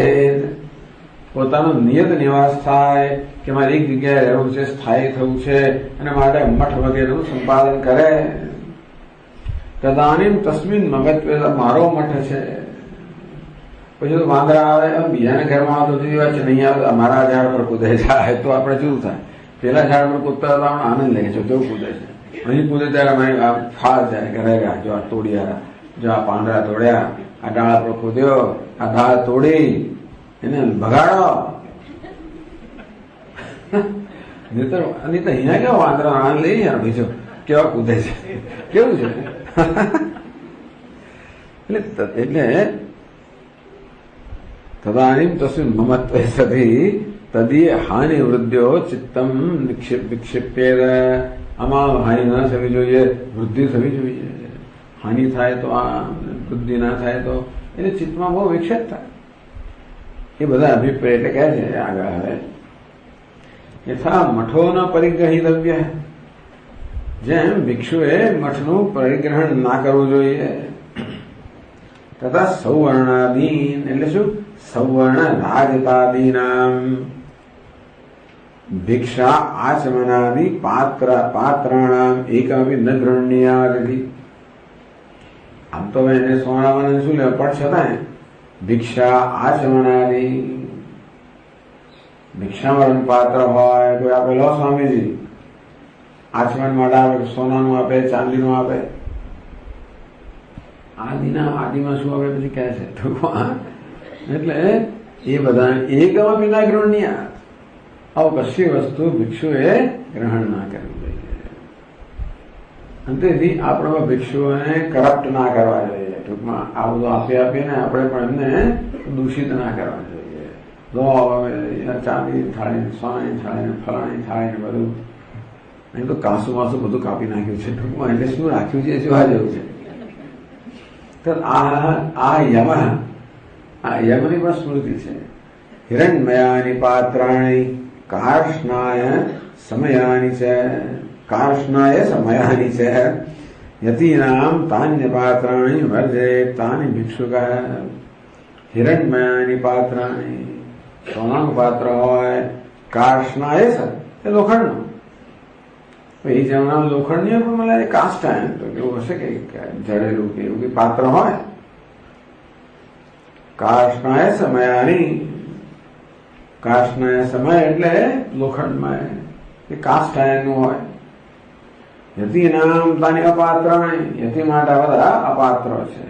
પોતાનો નિયત નિવાસ થાય કે મારે એક જગ્યાએ રહેવું છે, સ્થાયી થવું છે, અને માટે મઠ વગેરેનું સંપાદન કરે. તદાનીમ તસ્મિન મગત્વે મારો મઠ છે. પછી તો વાંદરા આવે, બીજાના ઘરમાં આવતો વાત છે, નહીં આવે અમારા ઝાડ પર કૂદે જાય તો આપણે જુદું થાય. પેલા ઝાડ પર કૂદતા તો આપણે આનંદ લે છે, કેવું કૂદે છે. અહીં કૂદે ત્યારે અમારી ફાળ જાય કે રહ્યા જો આ તોડ્યા, જો આ પાંદડા તોડ્યા, આ ડાળ આપણો ખોદ્યો, આ ડાળ તોડી એને ભગાડો. નહીં તો અહીંયા કેવો વાંદરા આન લઈ યાર બીજો કેવા કૂદે છે, કેવું છે. એટલે તદાનીમ તસ્મિન મમત્વે સધી તદીય હાનિ વૃદ્ધ્યો ચિત્તમ વિક્ષિપ્યેદ. આમાં હાનિ ના થવી જોઈએ, વૃદ્ધિ થવી જોઈએ. હાનિ થાય તો આ વૃદ્ધિ ના થાય તો એટલે ચિત્તમાં બહુ વિક્ષેપ થાય. એ બધા અભિપ્રાય એટલે કહે છે આગળ હવે યથા મઠો ન પરિગ્રહિતવ્ય. જેમ ભિક્ષુએ મઠનું પરિગ્રહણ ના કરવું જોઈએ. તથા સૌવર્ણાદીન એટલે શું? સૌવર્ણ રાજતાદીનામ ભિક્ષા આચમનાદિ પાત્રાણામ એકમપી ન ગૃહણીયા. આમ તો એને સોનાવાને શું લેવા પણ છતાં ભિક્ષા આચમનાદિ ભિક્ષાવરણ પાત્ર હોય કોઈ આપે લો સ્વામીજી આચમન માટે આપે, સોનાનું આપે, ચાંદીનું આપે. આદિમાં શું આવે પછી કહે છે એટલે એ બધા એકમ વિના ગૃહણીયા. આવું કશી વસ્તુ ભિક્ષુએ ગ્રહણ ના કરવું જોઈએ. અંતેથી આપણે ભિક્ષુઓને કરપ્ટ ના કરવા જોઈએ. ટૂંકમાં આ બધું આપીને આપણે પણ એમને દૂષિત ના કરવા જોઈએ. લો ચાંદી થાળી, સોનાની થાળી, ફલાણી થાળી ને બધું અહીં તો કાસું વાસું બધું કાપી નાખ્યું છે. ટૂંકમાં એટલે શું રાખ્યું છે જોવા જેવું છે. આ યમની પણ સ્મૃતિ છે. હિરણ્મયાની પાત્રાણી કાર્ષ્ણાય સમયાની છે. કાર્ષ્ણાય સમયાની છે. યતીનામ તાન્ય પાત્રાણી વર્જે તાની ભિક્ષુક. હિરણ્મયાની પાત્રાણી સોનાનું પાત્ર હોય. કાર્ષ્ણાય છે એ લોખંડનું. એ જમણા લોખંડની પણ મને કાસ્ટ આયર્ન તો એવું હશે કે જડેલું કે એવું કઈ પાત્ર હોય. કાર્ષ્ણાય સમયાની. કાર્ષ્ણાય સમય એટલે લોખંડમાં એ કાસ્ટ આયર્નનું હોય. યતિ નામ તાની અપાત્રાણી. યતિ માટે બધા અપાત્રો છે.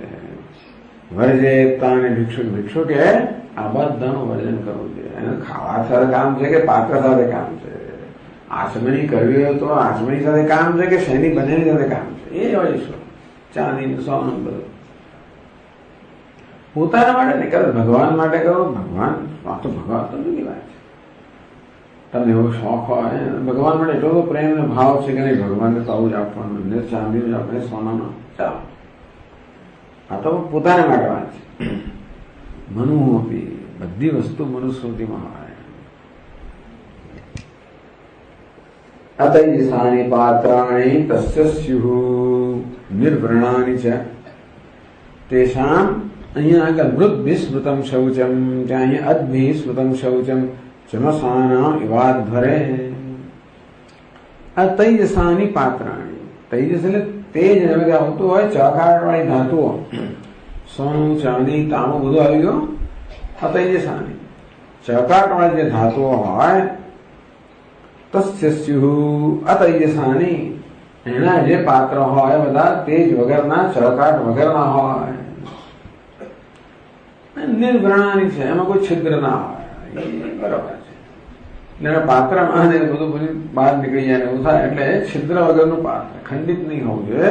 વર્જે તાની ભિક્ષુક. ભિક્ષુકે આ બધાનું વર્જન કરવું જોઈએ. એને ખાવા સાથે કામ છે કે પાત્ર સાથે કામ છે? આચમની કરવી હોય તો આચમની સાથે કામ છે કે શેની બંનેની સાથે કામ છે? એ હોય શું ચાંદી સોનું બધું પોતાના માટે નહીં કરો, ભગવાન માટે કરો. ભગવાન તો ભગવાન તો જુદી વાત છે. તમને એવો શોખ હોય ભગવાન માટે એટલો બધો પ્રેમ ને ભાવ છે કે નહીં ભગવાનને તો આવું જ આપવાનું, એમને ચાંદીનું જ આપણે સોનાનો. ચાલો આ તો પોતાના માટે વાત છે. મનુ આપી બધી વસ્તુ મનુસ્મૃતિમાં હોય. અતૈસાની પાત્રાણી તસ્ય સ્યુઃ નિર્વ્રણાની છે. તેષામ અહીંયા આગળ મૃદ્ભિ સ્મૃતમ શૌચમ, ત્યાં અહીંયા અદ્ભિ સ્મૃતમ શૌચમ ચમસાના ઇવાધ્વરે. અતૈસાની પાત્રાણી. તૈજસ એટલે તેજ આવતું હોય, ચળકાટવાળી ધાતુઓ, સોનું ચાંદી તાંબુ બધું આવી ગયું. અતૈજસાની ચળકાટવાળી જે ધાતુઓ હોય તસ્ય સ્યુઃ અતૈજસાની. એના જે પાત્ર હોય બધા તેજ વગરના, ચળકાટ વગરના હોય. નિર્વ્રણાની છે, એમાં કોઈ છિદ્ર ના હોય. બરોબર છે. એના પાત્રમાં ને બધું બહાર નીકળી જાય એવું થાય. એટલે છિદ્ર વગરનું પાત્ર, ખંડિત નહીં હોવું જોઈએ.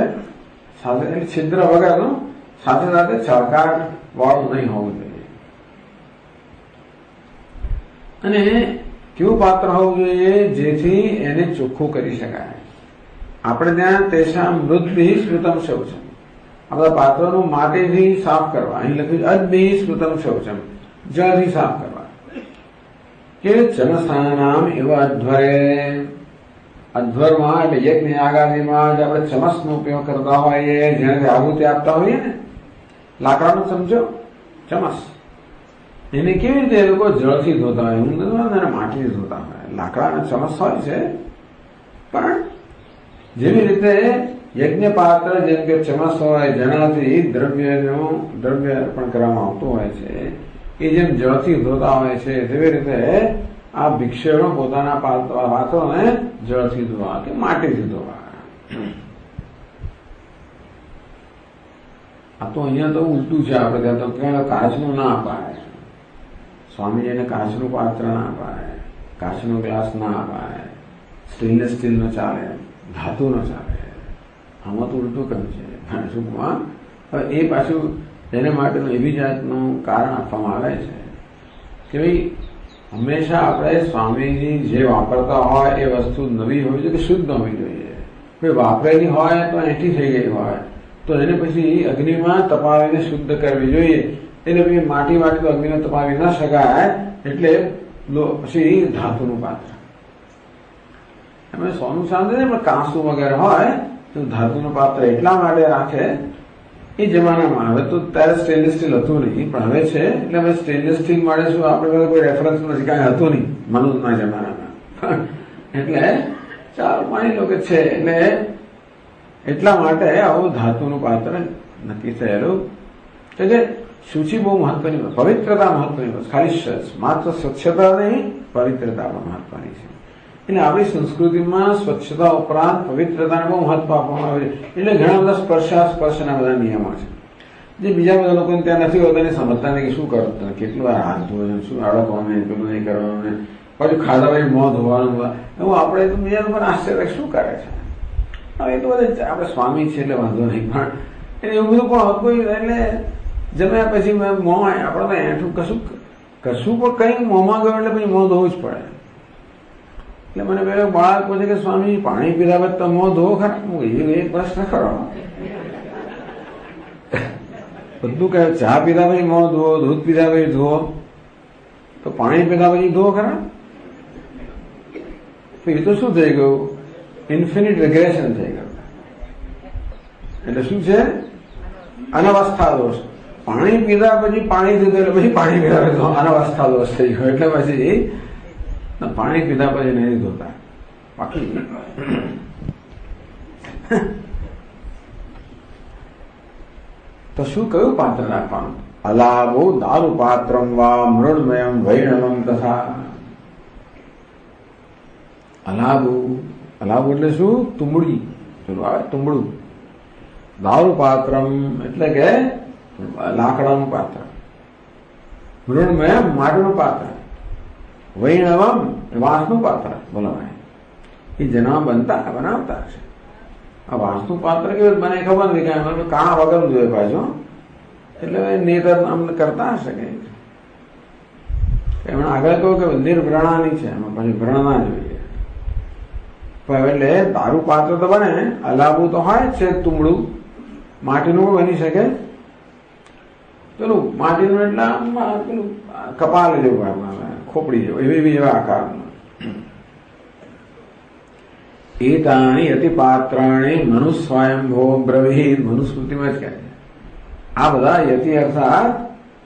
સાથે એટલે છિદ્ર વગરનું, સાથે સાથે ચળકાટ વાળું નહીં હોવું જોઈએ. અને કેવું પાત્ર હોવું જોઈએ જેથી એને ચોખ્ખું કરી શકાય. આપણે ત્યાં તેષામ મૃદ્ભિ સ્મૃતમ શૌચમ. આ બધા પાત્રોનું માટીથી સાફ કરવા. અહીં લખ્યું અદ્ભિ સ્મૃતમ શૌચમ, જળથી સાફ કરવા. કે ચમસાનામ એવા અધ્વરે. અધ્વરમાં એટલે યજ્ઞ યાગાદિમાં જે આપણે ચમસનો ઉપયોગ કરતા હોઈએ, જેને આહુતિ આપતા હોઈએ ને, લાકડાનો સમજો ચમસ, એને કેવી રીતે એ લોકો જળથી ધોતા હોય? હું નથી માટીથી ધોતા હોય. લાકડાના ચમસ હોય છે, પણ જેવી રીતે યજ્ઞ પાત્ર જેમ કે ચમસ હોય જેનાથી દ્રવ્ય અર્પણ કરવામાં આવતું હોય છે, એ જેમ જળથી ધોતા હોય છે તેવી રીતે આ ભિક્ષુઓ પોતાના પાત્રોને જળથી ધોવા કે માટીથી ધોવા. આ તો અહીંયા તો ઉલટું છે. આપણે ત્યાં તો ક્યાં કાચનું ના અપાય, સ્વામીજીને કાચનું પાત્ર ના અપાય, કાચનો ગ્લાસ ના અપાય, સ્ટેનલેસ સ્ટીલ નો ચાલે, ધાતુ નો ચાલે. આમાં તો ઉલટું કેમ છે ટૂંકમાં? હવે એ પાછું એને માટેનું એવી જાતનું કારણ આપવામાં આવે છે કે ભાઈ હંમેશા આપણે સ્વામીજી જે વાપરતા હોય એ વસ્તુ નવી હોવી જોઈએ કે શુદ્ધ હોવી જોઈએ. કોઈ વાપરેલી હોય તો એઠી થઈ ગઈ હોય તો એને પછી અગ્નિમાં તપાવીને શુદ્ધ કરવી જોઈએ. એટલે પછી માટી વાટી તો અગ્નિમાં તપાવી ન શકાય, એટલે પછી ધાતુનું પાત્ર. એમાં સોનું ચાંદી ને પણ કાંસુ વગેરે હોય તો ધાતુનું પાત્ર એટલા માટે રાખે. એ જમાનામાં હવે તો ત્યારે સ્ટેનલેસ સ્ટીલ હતું નહીં, પણ હવે છે. એટલે હવે સ્ટેનલેસ સ્ટીલ માટે શું આપણે કોઈ રેફરન્સ નથી, કાંઈ હતું નહીં મનુના જમાનામાં. એટલે ચાલો માની લો કે છે. એટલે એટલા માટે આવું ધાતુનું પાત્ર નક્કી થયેલું કે શુચિ બહુ મહત્વની, પવિત્રતા મહત્વની, ખાલી માત્ર સ્વચ્છતા નહીં, પવિત્રતા પણ મહત્વની છે. એટલે આપણી સંસ્કૃતિમાં સ્વચ્છતા ઉપરાંત પવિત્રતાને બહુ મહત્વ આપવામાં આવે છે. એટલે ઘણા બધા સ્પર્શના બધા નિયમો છે જે બીજા બધા લોકોને ત્યાં નથી હોતા, એને સમજતા નહીં કે શું કરવું, કેટલું વાર હાથ ધોવાનું, શું અડકવાનું, પેલું નહીં કરવાનું, પછી ખાધા પછી મોં ધોવાનું. એવું આપણે તો બીજા લોકો આશ્ચર્ય શું કરે છે. હવે એ તો બધા આપણે સ્વામી છે એટલે વાંધો નહીં, પણ એવું બધું પણ કોઈ એટલે જમ્યા પછી મોં આપણે તો એઠું કશું પણ કંઈ મોંમાં ગયું એટલે પછી મોં ધોવું જ પડે. એટલે મને પેલો બાળક પૂછે કે સ્વામી પાણી પીધા બાદ તો મોં ધોવો ખરા? હું એ પ્રશ્ન ખરો. બધું કહે ચા પીધા પછી મોં ધોવો, દૂધ પીધા પછી ધોવો, તો પાણી પીધા પછી ધોવો ખરા? એ તો શું થઈ ગયું? ઇન્ફિનિટ રિગ્રેશન થઈ ગયું. એટલે શું છે? અનવસ્થા દોષ. પાણી પીધા પછી પાણી દીધું એટલે પછી પાણી પીધા પછી અનવસ્થા દોષ થઈ ગયો. એટલે પછી પાણી પીધા પછી નહીં ધોતા. બાકી તો શું કયું પાત્ર રાખવાનું? અલાભો દારૂ પાત્રમ વા મૃણમયમ વૈણવમ તથા. અલાભો એટલે શું? તુંબડી. ચલો આવે તુંબડું. દારૂ પાત્રમ એટલે કે લાકડાનું પાત્ર. મૃણમયમ માટીનું પાત્ર. વૈણવમ વાંસનું પાત્ર બોલાવાય. એ જના બનાવતા છે. આ વાંસનું પાત્ર કેવું મને ખબર નથી, કે કાણા વગર જોઈએ પાછું. એટલે નેતર અમને કરતા હશે કે એમણે આગળ કહ્યું કે નિર્વ્રણાની છે, એમાં પછી વ્રણના જોઈએ. પણ એટલે દારૂ પાત્ર તો બને, અલાબુ તો હોય છે તુંબડું. માટીનું પણ બની શકે. પેલું માટીનું એટલે પેલું કપાલ જેવું, ખોપડી જેવું, એવી એવા આકારનું. એતાની અતિ પાત્રાણી મનુસ્વયંભો બ્રવીહિત. મનુસ્મૃતિમાં જ કહે છે આ બધા યતિ અર્થાત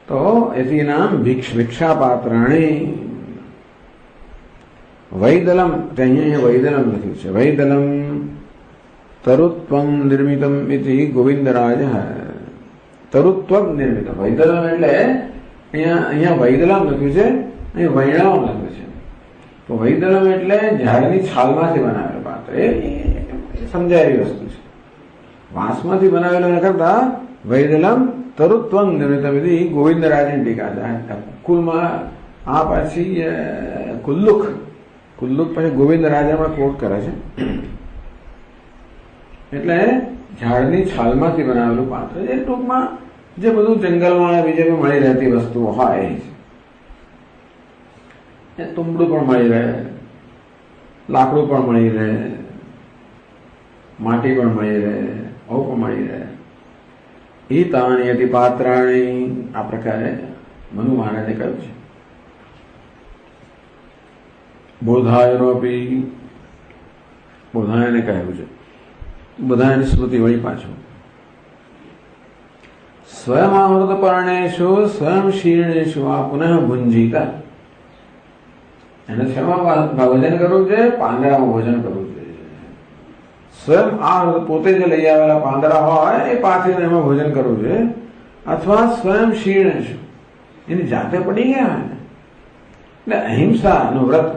તો યતિ નામ ભિક્ષા પાત્રાણી. વૈદલમ, અહીંયા વૈદલમ લખ્યું છે. વૈદલમ તરુત્વમ નિર્મિતમ ઇતિ ગોવિંદરાજ. તરુત્વમ નિર્મિતમ. વૈદલમ એટલે અહીંયા વૈદલમ લખ્યું છે, અહીંયા વૈણવમ લખ્યું છે. તો વૈદલમ એટલે ઝાડની છાલમાંથી બનાવેલું પાત્ર. એ સમજાય એવી વસ્તુ છે. વાંસમાંથી બનાવેલું કરતા વૈદલમ તરુત્વમ નિર્મિતમ ઇતિ ગોવિંદરાજની ટીકા છે. કુલમાં આ પાછી કુલ્લુક પછી ગોવિંદરાજામાં કોટ કરે છે. એટલે ઝાડની છાલમાંથી બનાવેલું પાત્ર. એ ટૂંકમાં જે બધું જંગલમાં બીજે મળી રહેતી વસ્તુઓ હોય એ તુંબડું પણ મળી રહે, લાકડું પણ મળી રહે, માટી પણ મળી રહે, આવું પણ મળી રહે. એ તાણી અતિ પાત્રાણી. આ પ્રકારે મનુ મહારાજે કહ્યું છે. બોધાયનોપી. બોધાયને કહ્યું છે. બધાની સ્મૃતિ વળી પાછું. સ્વયં અમૃત પરણેશુ સ્વયં શીર્ણેશુ આ પુનઃ ભુંજીતા. એને શેમાં ભોજન કરવું છે? પાંદડામાં ભોજન કરવું છે. સ્વયં આ પોતે જે લઈ આવેલા પાંદડા હોય એ પાથરીને એમાં ભોજન કરવું છે. અથવા સ્વયં શીર્ણેશુ, એની જાતે પડી ગયા એટલે અહિંસાનું વ્રત.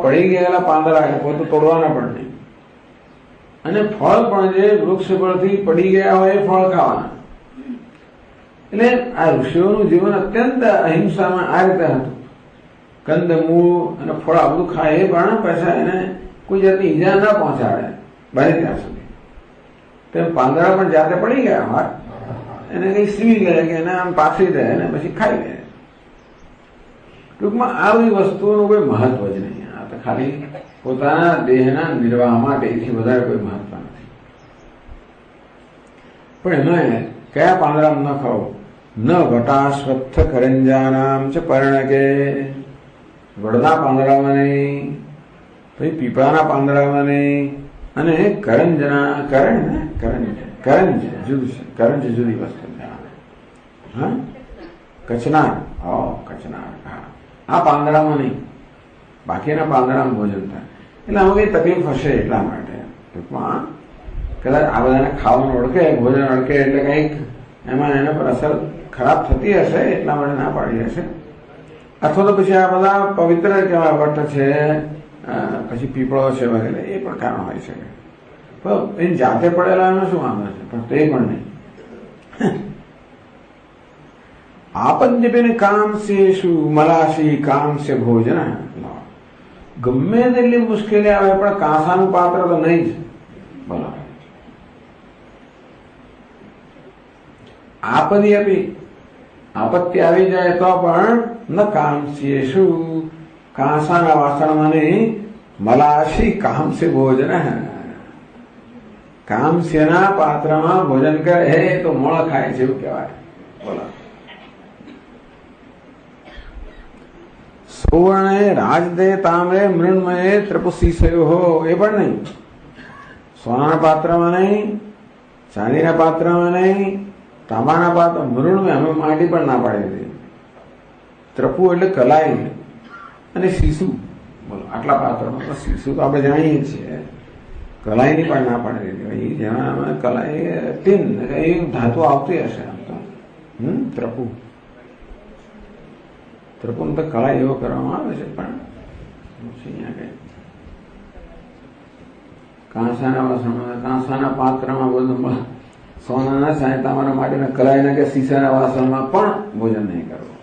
પડી ગયેલા પાંદડા એ પોતે તોડવાના પણ નહીં, અને ફળ પણ જે વૃક્ષ પરથી પડી ગયા હોય એ ફળ ખાવાના. એટલે આ ઋષિઓનું જીવન અત્યંત અહિંસામાં આ રીતે હતું. કંદમૂળ અને ફળ આ બધું ખાય એ પણ પાછા એને કોઈ જાતની ઈજા ના પહોંચાડે બને ત્યાં સુધી. તેમ પાંદડા પણ જાતે પડી ગયા હોય એને કઈ સીવી લે કે એને આમ પાછી દે અને પછી ખાઈ લે. ટૂંકમાં આ બધી વસ્તુઓનું કોઈ મહત્વ જ નહીં. આ તો ખાલી પોતાના દેહના નિર્વાહ માટે, એથી વધારે કોઈ મહત્વ નથી. પણ એમાં કયા પાંદડા ન ખાવ? ન વટાશ્વત્થ કરંજાનામ ચ પર્ણકે, વડના પાંદડામાં નહીં, પછી પીપળાના પાંદડામાં નહીં, અને કરંજના કરંજ જુદું છે. કરંજ જુદી વસ્તુ જણાવે. હા, કચનાર, કચનાર, હા, આ પાંદડામાં નહીં, બાકીના પાંદડામાં ભોજન થાય. એટલે આમાં કઈ તકલીફ હશે એટલા માટે. ટૂંકમાં કદાચ આ બધાને ખાવાનું અડકે, ભોજન અડકે એટલે કંઈક એમાં એના પર અસર ખરાબ થતી હશે એટલા માટે ના પાડી હશે. અથવા તો પછી આ બધા પવિત્ર કેવા વટ છે, પછી પીપળો છે વગેરે, એ પણ કારણ હોય શકે. પણ એની જાતે પડેલા એનો શું વાંધો છે? પણ તે પણ નહીં. આપદ્યપીને કામસ્યેષુ મલાશી કામસ્ય ભોજન. ગમે તેટલી મુશ્કેલી આવે પણ કાંસાનું પાત્ર તો નહીં જ. બોલો, આપત્તિ આવી જાય તો પણ ન કામસ્યેષુ, કાંસાના વાસણમાં નહીં, મલાશી કામસ્ય ભોજન. કામસ્યના પાત્રમાં ભોજન કરે તો મોળ ખાય છે એવું કહેવાય. બોલો, સુવર્ણે રાજદે તામ્રે મૃણમયે ત્રિપુસીસયો, એ પણ નહીં. સોનાના પાત્રમાં નહીં, ચાંદીના પાત્રમાં નહીં, તાંબાના પાત્ર, મૃણમય, અમે માટી પણ ના પાડી દીધી. ત્રપુ એટલે કલાઈ અને શીશુ. બોલો, આટલા પાત્રમાં તો શીશુ તો આપણે જાણીએ છીએ. કલાઈની પણ ના પાડી દીધી. જેમાં કલાઈ ટીન એ ધાતુ આવતી હશે આમ તો. ત્રપુ ત્રપુન તો કળાઈ એવો કરવામાં આવે છે. પણ અહીંયા કઈ કાંસાના વાસણમાં, કાંસાના પાત્રમાં બધું, સોનાના સાયતામાના માટેના કળાઈના કે શીશાના વાસણમાં પણ ભોજન નહીં કરવું.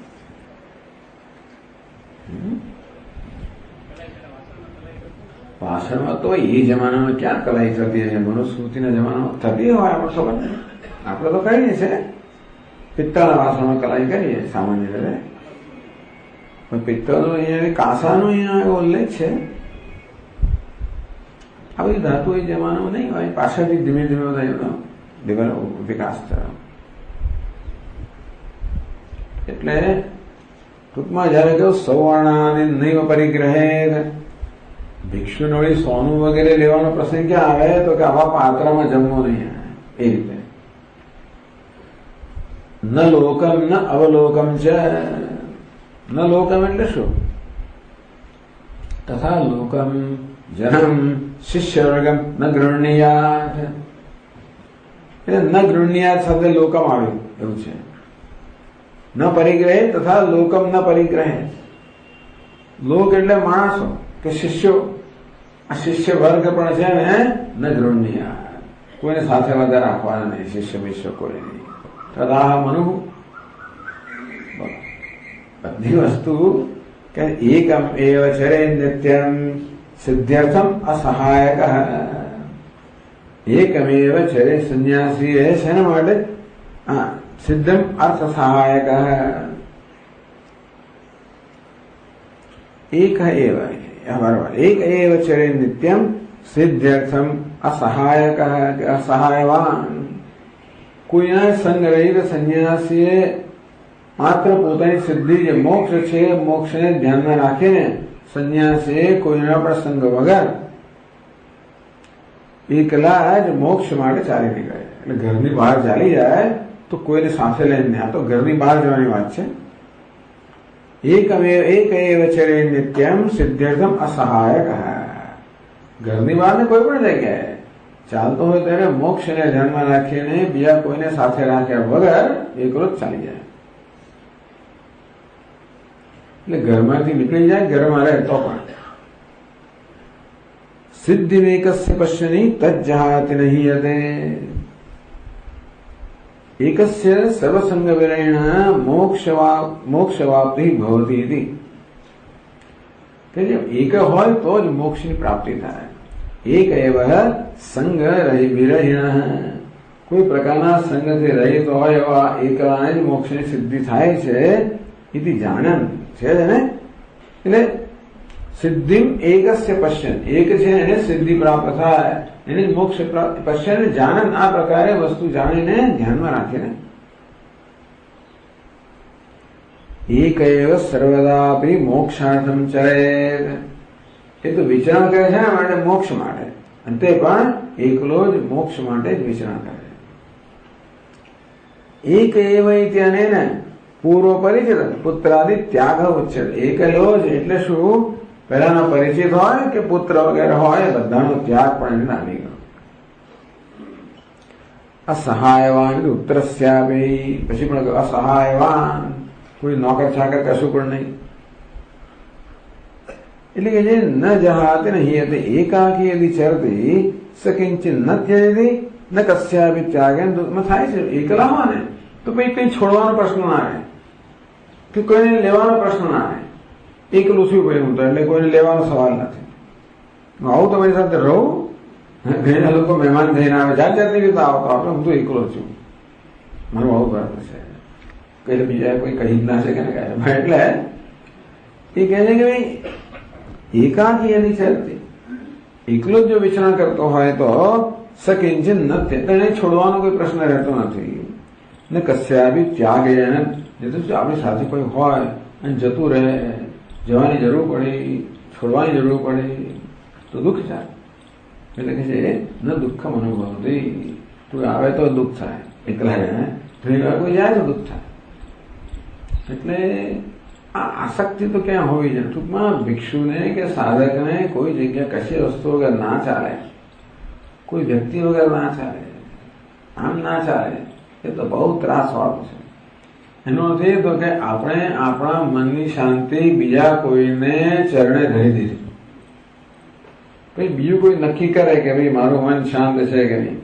વાસણમાં તો એ જમાનામાં ક્યાં કલાઈ થતી હશે? મનુસ્મૃતિના જમાનામાં થતી હોય, આપણે ખબર નહીં. આપણે તો કરીએ છીએ પિત્તળના વાસણમાં કલાઈ કરીએ સામાન્ય રીતે. પણ પિત્તળનો અહીંયા, કાંસાનો અહીંયા ઉલ્લેખ છે. આ બધી ધાતુ એ જમાનામાં નહીં હોય, પાછળથી ધીમે ધીમે બધા વિકાસ થયો. એટલે ટૂંકમાં જયારે કહ્યું સવર્ણાની નૈવ પરિગ્રહે, ભિક્ષુને વળી સોનું વગેરે લેવાનો પ્રસંગ ક્યાં આવે? તો કે આવા પાત્રમાં જમવો નહીં આવે. એ રીતે ન લોકમ ન અવલોકમ છે. ન લોકમ એટલે શું? તથા લોકમ જનમ શિષ્ય વર્ગમ ન ગૃહણીયાત. એટલે ન ગૃહણીયાત શબ્દ લોકમ આવ્યું એવું છે. ન પરિગ્રહે તથા લોકમ ન પરિગ્રહે. લોક એટલે માણસો કે શિષ્યો. આ શિષ્ય વર્ગ પણ છે ને ન ગૃહણીયાત, કોઈને સાથે વધારે રાખવાના નહીં. શિષ્ય મિશ્ર કોઈ નહીં. તથા મનુ, બધી વસ્તુ કે એકમ એવ ચરે નિત્યમ સિદ્ધ્યર્થમ અસહાયક. એકમેવ ચરે સંન્યાસી એ છે એના માટે સિદ્ધમ અર્થ સહાયક. એક એવ, બરાબર, એક એવ ચરે નિત્યમ સિદ્ધ્યર્થમ અસહાયક, અસહાયવાન. કોઈના સંગ રહિત સંન્યાસીએ માત્ર પોતાની સિદ્ધિ જે મોક્ષ છે, મોક્ષને ધ્યાનમાં રાખીને સંન્યાસી કોઈના પણ સંગ વગર એકલા જ મોક્ષ માટે ચાલી નીકળે. એટલે ઘરની બહાર ચાલી જાય તો કોઈને સાથે લઈને. આ તો ઘરની બહાર જવાની વાત છે. એક એવ ચરે નિત્યમ સિદ્ધ્યર્થમ અસહાયક. ઘરની બહાર ને કોઈ પણ જગ્યાએ ચાલતો હોય ત્યારે મોક્ષને ધ્યાનમાં રાખીને બીજા કોઈને સાથે રાખ્યા વગર એકલો જ ચાલી જાય. એટલે ઘરમાંથી નીકળી જાય, ઘરમાં રહે તો પણ સિદ્ધિ મેકસ્ય પશ્યની તજ્જહાતિ નહીં હતે. एकस्य सर्वसंग विलयेन मोक्षवाप्ति भवति इति કે જેમ એક હોય તો જ મોક્ષની પ્રાપ્તિ થાય. એક એવ સંગ વિરહિણ, કોઈ પ્રકારના સંગથી રહિત હોય એવા એકલાને જ મોક્ષની સિદ્ધિ થાય છે. ઇતિ જાણન છે ને, એટલે સિદ્ધિમ એકસ્ય પશ્યન, એક છે એને સિદ્ધિ પ્રાપ્ત થાય, એને મોક્ષ પ્રાપ્ત. પશ્યન જાણન, આ પ્રકારે વસ્તુ જાણીને ધ્યાનમાં રાખીને. એક એવ સર્વદાપી મોક્ષાર્થમ ચરેત, એ તો વિચરણ કરે છે માટે મોક્ષ માટે, અંતે પણ એકલો જ મોક્ષ માટે જ વિચરણ કરે. એક એવ ઇત્યનેન પૂર્વ પરિચિત પુત્રાદિ ત્યાગ ઉચ્ચતે. એકલો જ એટલે શું? પહેલાનો પરિચિત હોય કે પુત્ર વગેરે હોય, બધાનો ત્યાગ પણ એને આવી ગયો. અસહાયવાન ઉત્તરસ્યાપી, પછી પણ અસહાયવાન, કોઈ નોકર ચાકર કશું પણ નહીં. એટલે કે જે ન જહાતે નહીં એકાકી યદિ ચરતી સકિંચિત ન ત્યજતિ ન કસ્યાપી ત્યાગેન દુઃખમાં થાય છે. એકલા હોય ને તો પછી કઈ છોડવાનો પ્રશ્ન ના આવે, કે કોઈને લેવાનો પ્રશ્ન ના આવે. એકલું શું કહ્યું તો એટલે કોઈને લેવાનો સવાલ નથી. આવું તમારી સાથે રહું. ઘણા લોકો મહેમાન થઈને આવે, જાત જાતની રીતે આવતો આપણે, હું તો એકલો છું, મારું આવું બરાબર છે, કઈ બીજા કોઈ કહી જ ના છે કે એટલે એ કહે છે કે ભાઈ એકાકી એની છે, એકલો જ જો વિચરણ કરતો હોય તો સકિંચિત નથી, એને છોડવાનો કોઈ પ્રશ્ન રહેતો નથી. ને કસ્યાપી ત્યાગ એને, આપણી સાથે કોઈ હોય અને જતું રહે, જવાની જરૂર પડી, છોડવાની જરૂર પડી તો દુઃખ થાય. એટલે કે છે ન દુઃખમ અનુભવતી, કોઈ આવે તો દુઃખ થાય, એકલા રહે કોઈ જાય તો દુઃખ થાય. એટલે આ આસક્તિ તો ક્યાં હોવી જોઈએ? ટૂંકમાં ભિક્ષુને કે સાધકને કોઈ જગ્યા કશી વસ્તુ વગર ના ચાલે, કોઈ વ્યક્તિ વગર ના ચાલે, આમ ના ચાલે. એ તો બહુ ત્રાસ વાળું છે. એનો અર્થ એ તો કે આપણે આપણા મનની શાંતિ બીજા કોઈને ચરણે ધરી દીધી. પછી બીજું કોઈ નક્કી કરે કે ભાઈ મારું મન શાંત છે કે નહીં,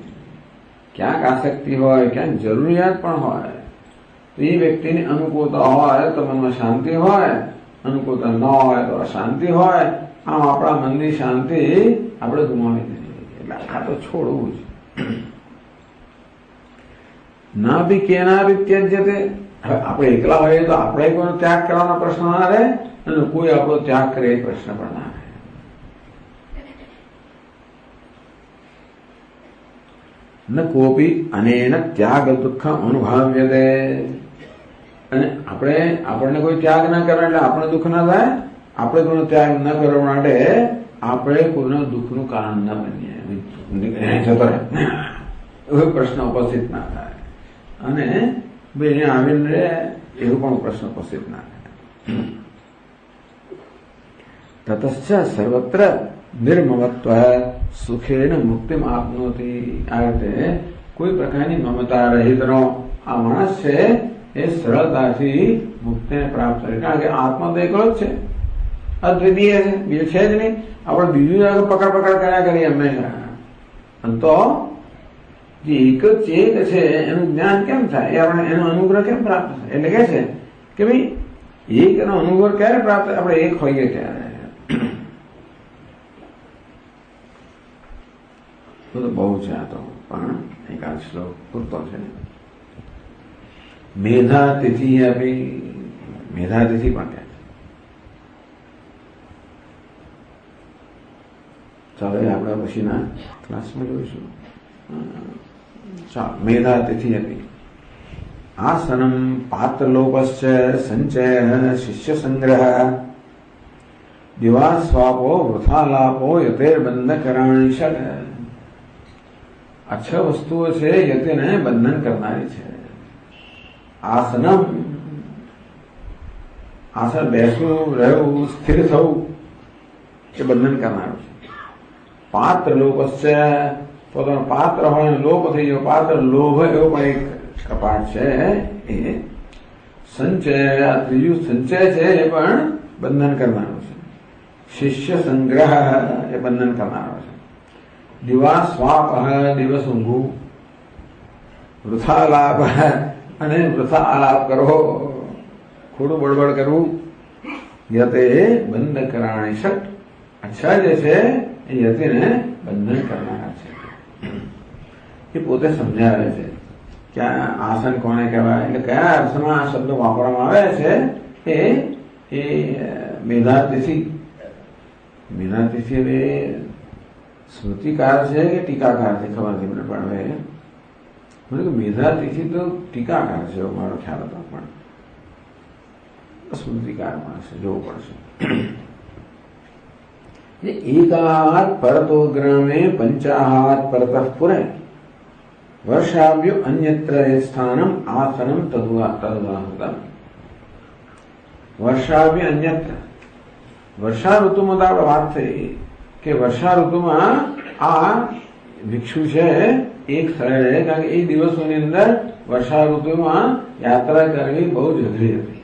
ક્યાંક આસક્તિ હોય, ક્યાંક જરૂરિયાત પણ હોય, તો એ વ્યક્તિની અનુકૂળતા હોય તો મનમાં શાંતિ હોય, અનુકૂળતા ન હોય તો અશાંતિ હોય. આમ આપણા મનની શાંતિ આપણે ગુમાવી દીધી. એટલે આ તો છોડવું જ ના બી કેના બી ત્યજ્યતે. હવે આપણે એકલા હોઈએ તો આપણે કોઈનો ત્યાગ કરવાનો પ્રશ્ન ના રહે, અને કોઈ આપણો ત્યાગ કરે એ પ્રશ્ન પણ ના રહે. ન કોપી અનેન ત્યાગ દુઃખ અનુભવ્યતે. અને આપણને કોઈ ત્યાગ ના કરે એટલે આપણે દુઃખ ના થાય. આપણે કોઈનો ત્યાગ ન કરવા માટે આપણે કોઈના દુઃખનું કારણ ના બનીએ, જતો રહે એવો પ્રશ્ન ઉપસ્થિત ના થાય. અને ભાઈ આવીને રહે એવો પણ પ્રશ્ન ઉપસ્થિત ના થાય. તતશ્ચ સર્વત્ર નિર્મમત્વ સુખેન મુક્તિમ આપનોતી. આ રીતે કોઈ પ્રકારની મમતા રહિતનો આ માણસ છે એ સરળતાથી મુક્તિને પ્રાપ્ત કરે. કારણ કે આત્મા તો એકલો જ છે, અદ્વિતીય છે, બીજું છે જ નહીં. આપણે બીજું પકડ કર્યા કરીએ હંમેશા. તો જે એક જ ચેત છે એનું જ્ઞાન કેમ થાય? એ આપણે એનો અનુગ્રહ કેમ પ્રાપ્ત થાય? એટલે કે છે કે ભાઈ એક એનો અનુગ્રહ ક્યારે પ્રાપ્ત થાય? આપણે એક હોઈએ ત્યારે. તો બહુ છે આ તો, પણ એકાદ શ્લોક પૂરતો છે. મેધાતિથિ આપી, મેધાતિથિ પણ કહે છે. ચાલો આપણે પછીના ક્લાસમાં જોઈશું. ચાલો, મેધાતિથિ આપી. આસનમ પાત્રલોપશ્ચ સંચય શિષ્ય સંગ્રહ દિવાસ્વાપો વૃથાલાપો યતેર્બંધ કરાણી ષટ. આ 6 વસ્તુઓ છે યતિને બંધન કરનારી છે. આસનમ, આસન બેસવું, રહેવું, સ્થિર થવું એ બંધન કરનારું છે. પાત્ર લોપશ્ચ, પોતાનો પાત્ર હોય લોપ થઈ ગયો, પાત્ર લોભ એવો પણ એક કપાટ છે. એ સંચય, આ ત્રીજું સંચય છે એ પણ બંધન કરનારું છે. શિષ્ય સંગ્રહ એ બંધન કરનારો છે. દિવા સ્વાપ, દિવસ ઊંઘવું, વૃથા લાભ અને વૃથા આલાપ કરવો, ખોટું બળબડ કરવું. યતે બંધ કરાણી શક્ત, અચ્છા જે છે એ યતિને બંધન કરનારા છે. એ પોતે સમજાવે છે કે આસન કોને કહેવાય, એટલે કયા અર્થમાં આ શબ્દો વાપરવામાં આવે છે. એ મેધાતિથિ હવે સ્મૃતિકાર છે કે ટીકાકાર છે ખબર નથી મને, પણ હવે મેધાતિથિ તો ટીકાકાર છે એવો મારો ખ્યાલ હતો, પણ સ્મૃતિકાર મળશે, જોવું પડશે. એકાહાત પરતો ગ્રામે પંચાહાત પરતઃ પુરે વર્ષાભ્યો અન્યત્ર સ્થાનમ આસનમ તદુદાહૃતમ. વર્ષાભ્ય અન્યત્ર, વર્ષા ઋતુમાં તો આપણે વાત થઈ કે વર્ષા ઋતુમાં આ ભિક્ષુ છે એક સ્થળે રહે, કારણ કે એ દિવસોની અંદર વર્ષા ઋતુમાં યાત્રા કરવી બહુ જ અઘરી હતી.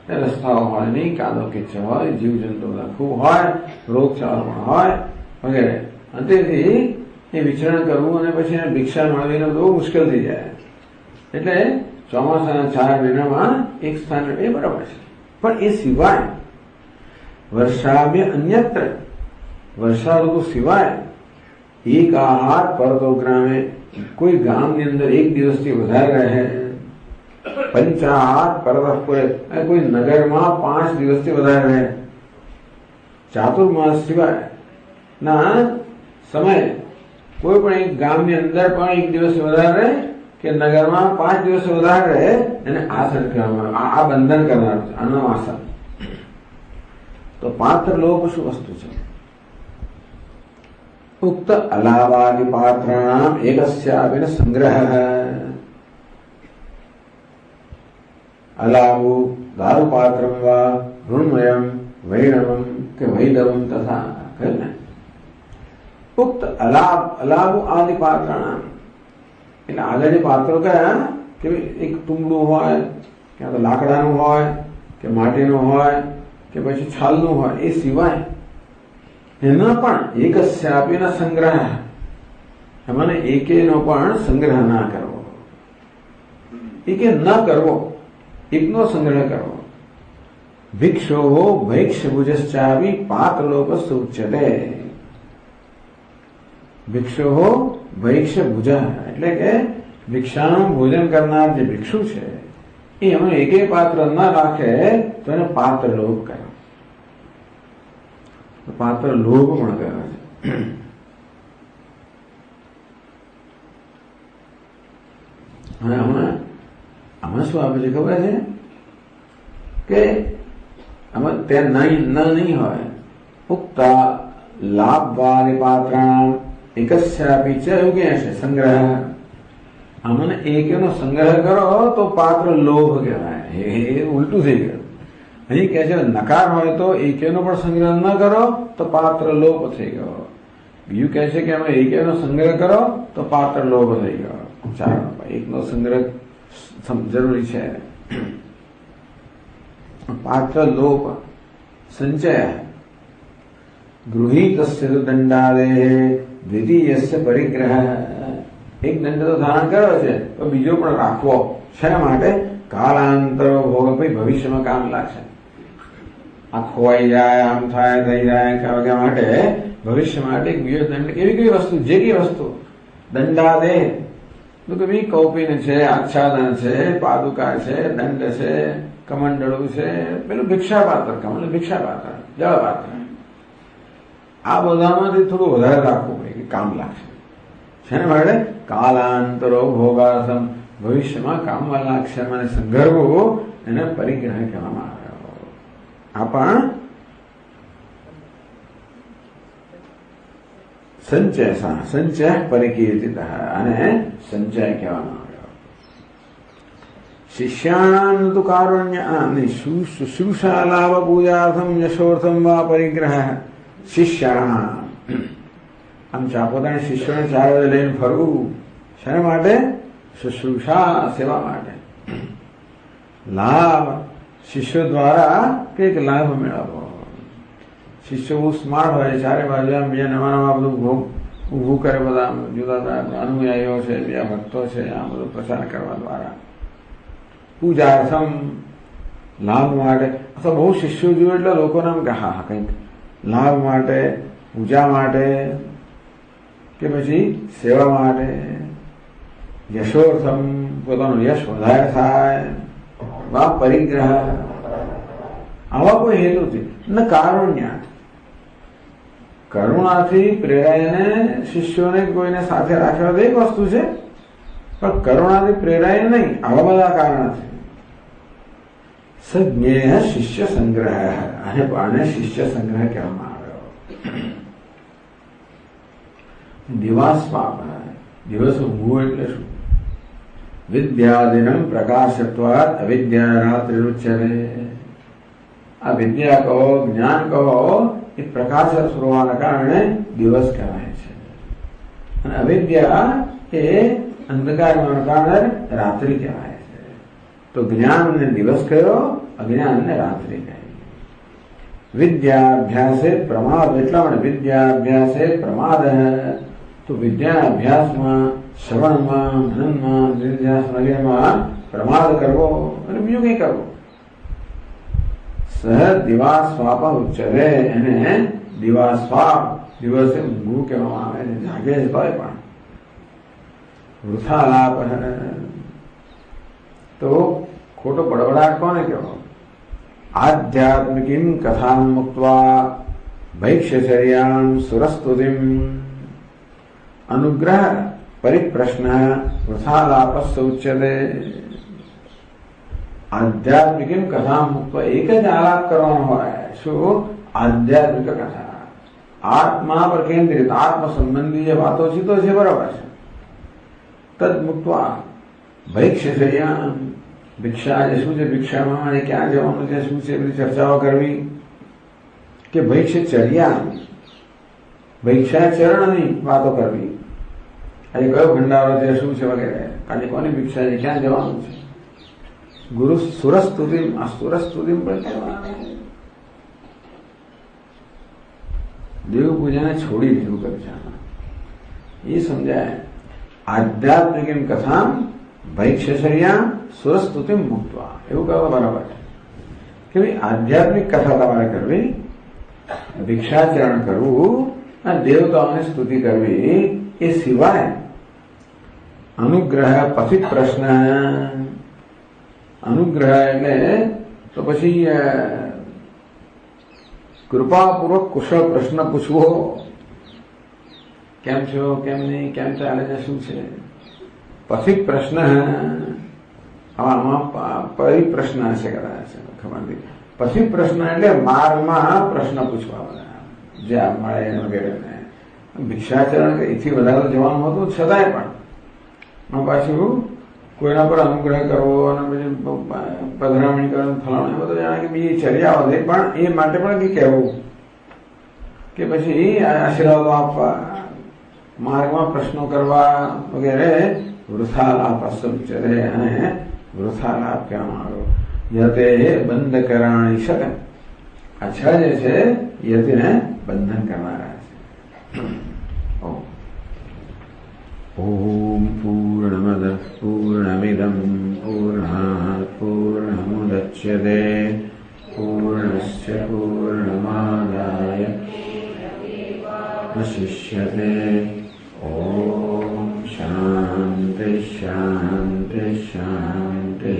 રસ્તાઓ હોય નહીં, કાદો કિચડ હોય, જીવજંતુ બધા ખૂબ હોય, રોગચાળો પણ હોય વગેરે. અને તેથી એ વિચરણ કરવું અને પછી એને ભિક્ષા મળવીને બહુ મુશ્કેલ થઈ જાય. એટલે ચોમાસાના 4 મહિનામાં એક સ્થાન એ બરાબર છે. પણ એ સિવાય વર્ષાભ્ય અન્યત્ર, વર્ષા ઋતુ સિવાય એક આહાર પરતો ગ્રામે, કોઈ ગામની અંદર એક દિવસથી વધારે રહે, પંચાહાર પરતઃ પુરે, કોઈ નગરમાં 5 દિવસથી વધારે રહે, ચાતુર્માસ સિવાય ના સમય કોઈ પણ એક ગામની અંદર પણ એક દિવસ વધારે રહે કે નગરમાં 5 દિવસ વધારે રહે, એને આસન કહેવામાં આવે. આ બંધન કરનાર છે, આનું આસન. તો પાત્ર લોપ શું વસ્તુ છે? ઉક્ત અલાવાદિ પાત્રાણામ એકસ્યાપિ સંગ્રહ. અલાવું દારૂપાત્રમ વા ઋણમયમ વૈણવમ કે વૈદવમ તથા કહ્યું ને. ઉક્ત અલાવું આદિ પાત્રાણામ, એટલે આગળ જે પાત્રો કયા કે એક તુંબડું હોય, ક્યાં તો લાકડાનું હોય કે માટીનું હોય કે પછી છાલનું હોય, એ સિવાય એના પણ એકસ્યાપિનો સંગ્રહ, એમાં એકેનો પણ સંગ્રહ ના કરવો, એકે ન કરવો, એકનો સંગ્રહ કરવો. ભિક્ષો ભૈક્ષ ભુજશ્ચાપી પાત્રલોપસ્થ ઉચ્યતે. ભિક્ષો ભૈક્ષ ભુજ એટલે કે ભિક્ષાનું ભોજન કરનાર જે ભિક્ષુ છે એ એમાં એકે પાત્ર ન રાખે તો એને પાત્ર લોભ કરે. પાત્ર લોભ પણ કરે છે. અને આમાં શું આપે છે ખબર છે કે આમાં ત્યાં નહીં હોય. ઉક્તા લાભવાદિ પાત્રાણામ એકસ્યાપિ ચ એવું કે છે સંગ્રહ. આમાં એકેનો સંગ્રહ કરો તો પાત્ર લોભ કહેવાય. એ ઉલટું થઈ ગયું. અહીં કહે છે નકાર હોય તો એકેનો પણ સંગ્રહ ન કરો તો પાત્ર લોભ થઈ ગયો. બીજું કહે છે કે અમે એકેનો સંગ્રહ કરો તો પાત્ર લોભ થઈ ગયો. ચાલો, એકનો સંગ્રહ જરૂરી છે. પાત્ર લોપ સંચય ગૃહીતસ્ય દંડાદે દ્વિતીયસ્ય પરિગ્રહ. એક દંડ તો ધારણ કર્યો છે તો બીજો પણ રાખવો. શેના માટે? કાલાંતરો ભોગ, ભાઈ ભવિષ્યમાં કામ લાગશે. આ ખોવાઈ જાય, આમ થાય, થઈ જાય, કયા માટે ભવિષ્ય માટે એક બીજો દંડ. કેવી વસ્તુ? જે કઈ વસ્તુ દંડાદે તો કે ભાઈ કૌપીન છે, આચ્છાદન છે, પાદુકા છે, દંડ છે, કમંડળું છે, પેલું ભિક્ષાપાત્ર, કમંડળ ભિક્ષાપાત્ર, જળપાત્ર, આ બધામાંથી થોડું વધારે રાખવું પડે કે કામ લાગશે. શેના માટે? કાલાંતરો ભોગાસમ, ભવિષ્યમાં કામમાં લાગશે. મને સંઘર્વું એને પરિગ્રહ કહેવામાં આવ્યો. આ પણ સંચય પરિકીર્તિત અને સંચય કહેવામાં આવ્યો. શિષ્યાણામ તુ કારુણ્ય શુશ્રૂષા લાભ પૂજાર્થમ યશોર્થમ વા પરિગ્રહ. શિષ્યાણામ, આમ પોતાના શિષ્યોને 4 વાગે લઈને ફરવું. શેના માટે? શુશ્રૂષા, સેવા માટે. લાભ, શિષ્યો દ્વારા કંઈક લાભ મેળવવો. શિષ્યો બહુ સ્માર્ટ હોય, 4 બાજુ આમ બીજા નવા બધું ઊભું કરે બધા જુદા જુદા અનુયાયીઓ છે, બીજા ભક્તો છે, આ બધો પ્રચાર કરવા દ્વારા પૂજાર્થમ લાભ માટે અથવા બહુ શિષ્યો જોયું એટલે લોકોને એમ કે હા કંઈક લાભ માટે, પૂજા માટે કે પછી સેવા માટે, યશોર્થમ પોતાનું યશ વધારે થાય, વા પરિગ્રહ, આવા કોઈ હેતુથી ન કારુણ્યાત, કરુણાથી પ્રેરાઈને શિષ્યોને કોઈને સાથે રાખ્યા તો એક વસ્તુ છે, પણ કરુણાથી પ્રેરાય નહીં આવા બધા કારણથી. સજ્ઞેય શિષ્ય સંગ્રહ, આને શિષ્ય સંગ્રહ કહેવામાં આવ્યો. દિવાસ પાપ, દિવસ ઊંઘવું એટલે શું? વિદ્યાદિનમ પ્રકાશત્વાત અવિદ્યા રાત્રિરુચ્યતે. આ વિદ્યા કહો, જ્ઞાન કહો, એ પ્રકાશ હોવાના કારણે દિવસ કહેવાય છે, અને અવિદ્યા એ અંધકાર હોવાના કારણે રાત્રિ કહેવાય છે. તો જ્ઞાનને દિવસ કહ્યો, અજ્ઞાનને રાત્રિ કહી. વિદ્યાભ્યાસે પ્રમાદ, એટલા માટે વિદ્યાભ્યાસે પ્રમાદ. તો વિદ્યાના અભ્યાસમાં, શ્રવણમાં, મનનમાં, નિર્ધ્યાસ વગેરેમાં પ્રમાદ કરવો અને બીજું કઈ કરવું. સહ દિવાસ્વાપ ઉચ્ચરે, એને દિવાસ્વાપ, દિવસે ઊંઘવું કહેવામાં આવે છે, જાગે જ હોય પણ વૃથાલાપ. તો ખોટો બડબડાટ કોને કહેવો? આધ્યાત્મિકીમ કથામ મુક્ત્વા ભૈક્ષ્યચર્યામ સુરસ્તુતિમ અનુગ્રહ પરિપ્રશ્ન વૃથાલાપસ્ય ઉચ્યતે. આધ્યાત્મિકીમ કથામ મુક્ત્વા, એક જ આલાપ કરવાનો હોય. શું? આધ્યાત્મિક કથા, આત્મા પર કેન્દ્રિત, આત્મ સંબંધી જે વાતો ચીતો છે બરાબર છે. તદ મુક્ત્વા ભૈક્ષ્યચર્યામ, ભિક્ષા જે શું છે, ભિક્ષામાં ક્યાં જવાનું છે, શું છે, બધી ચર્ચાઓ કરવી. કે ભૈક્ષ્યચર્યા, ભૈક્ષાચરણની વાતો કરવી. આજે કયો ભંડારો છે, શું છે વગેરે, આજે કોની ભિક્ષા છે, ક્યાં જવાનું છે. ગુરુ સુરસ્તુતિમ, આ સુરસ્તુતિમ પણ કહેવાનું. દેવ પૂજાને છોડી દેવું કક્ષામાં એ સમજાય. આધ્યાત્મિકીમ કથામ ભૈક્ષ્યચર્યા સુરસ્તુતિમ મુક્ત્વા, એવું કહેવા બરાબર છે કે ભાઈ આધ્યાત્મિક કથા તમારે કરવી, ભિક્ષાચરણ કરવું અને દેવતાઓની સ્તુતિ કરવી. એ સિવાય અનુગ્રહ પથિત પ્રશ્ન, અનુગ્રહ એટલે તો પછી કૃપાપૂર્વક કુશળ પ્રશ્ન પૂછવો. કેમ છો, કેમ નહીં, કેમ ચાલે છે, શું છે. પથિક પ્રશ્ન, આમાં પરિપ્રશ્ન હશે કદાચ, ખબર નથી. પથિક પ્રશ્ન એટલે માર્ગમાં પ્રશ્ન પૂછવા બધા, જે મળે વગેરે. ભિક્ષાચરણ એથી વધારે જવાનું હતું છતાંય પણ પાછું કોઈના પર અનુગ્રહ કરવો અને પછી પધરામણી કરવાનું, ફલાણું, એ બધું જાણે કે બીજી ચર્યાઓ છે, પણ એ માટે પણ કંઈ કહેવું કે પછી આશીર્વાદો આપવા, માર્ગમાં પ્રશ્નો કરવા વગેરે. વૃથાલાપ અસુચરે, અને વૃથાલાપ કહેવામાં આવ્યો. યતે બંધ કરાણી શકે, આ છ જે છે યતિને બંધન કરનારા છે. ઓમ પૂર્ણમદ પૂર્ણમિદમ પૂર્ણાત પૂર્ણમુદચ્યતે પૂર્ણસ્ય પૂર્ણમાદાય વશિષ્યતે. ઓમ શાંતિ શાંતિ શાંતિ.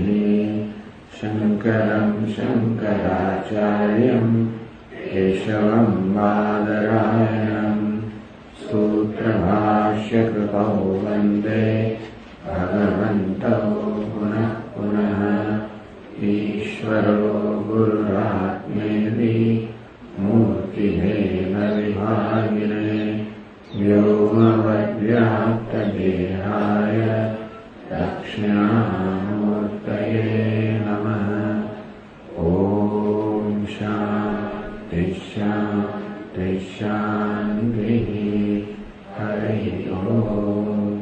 શંકરં શંકરાચાર્યં કેશવં બાદરાયણં सूत्रभाष्यकृतौ वन्दे भगवन्तौ पुनः पुनः. ईश्वरो गुरुरात्मेति मूर्तिभेद विभागिने व्योमवद्व्याप्तदेहाय दक्षिणामूर्तये नमः. ॐ शान्ति शान्ति शान्तिः. हरि ओम.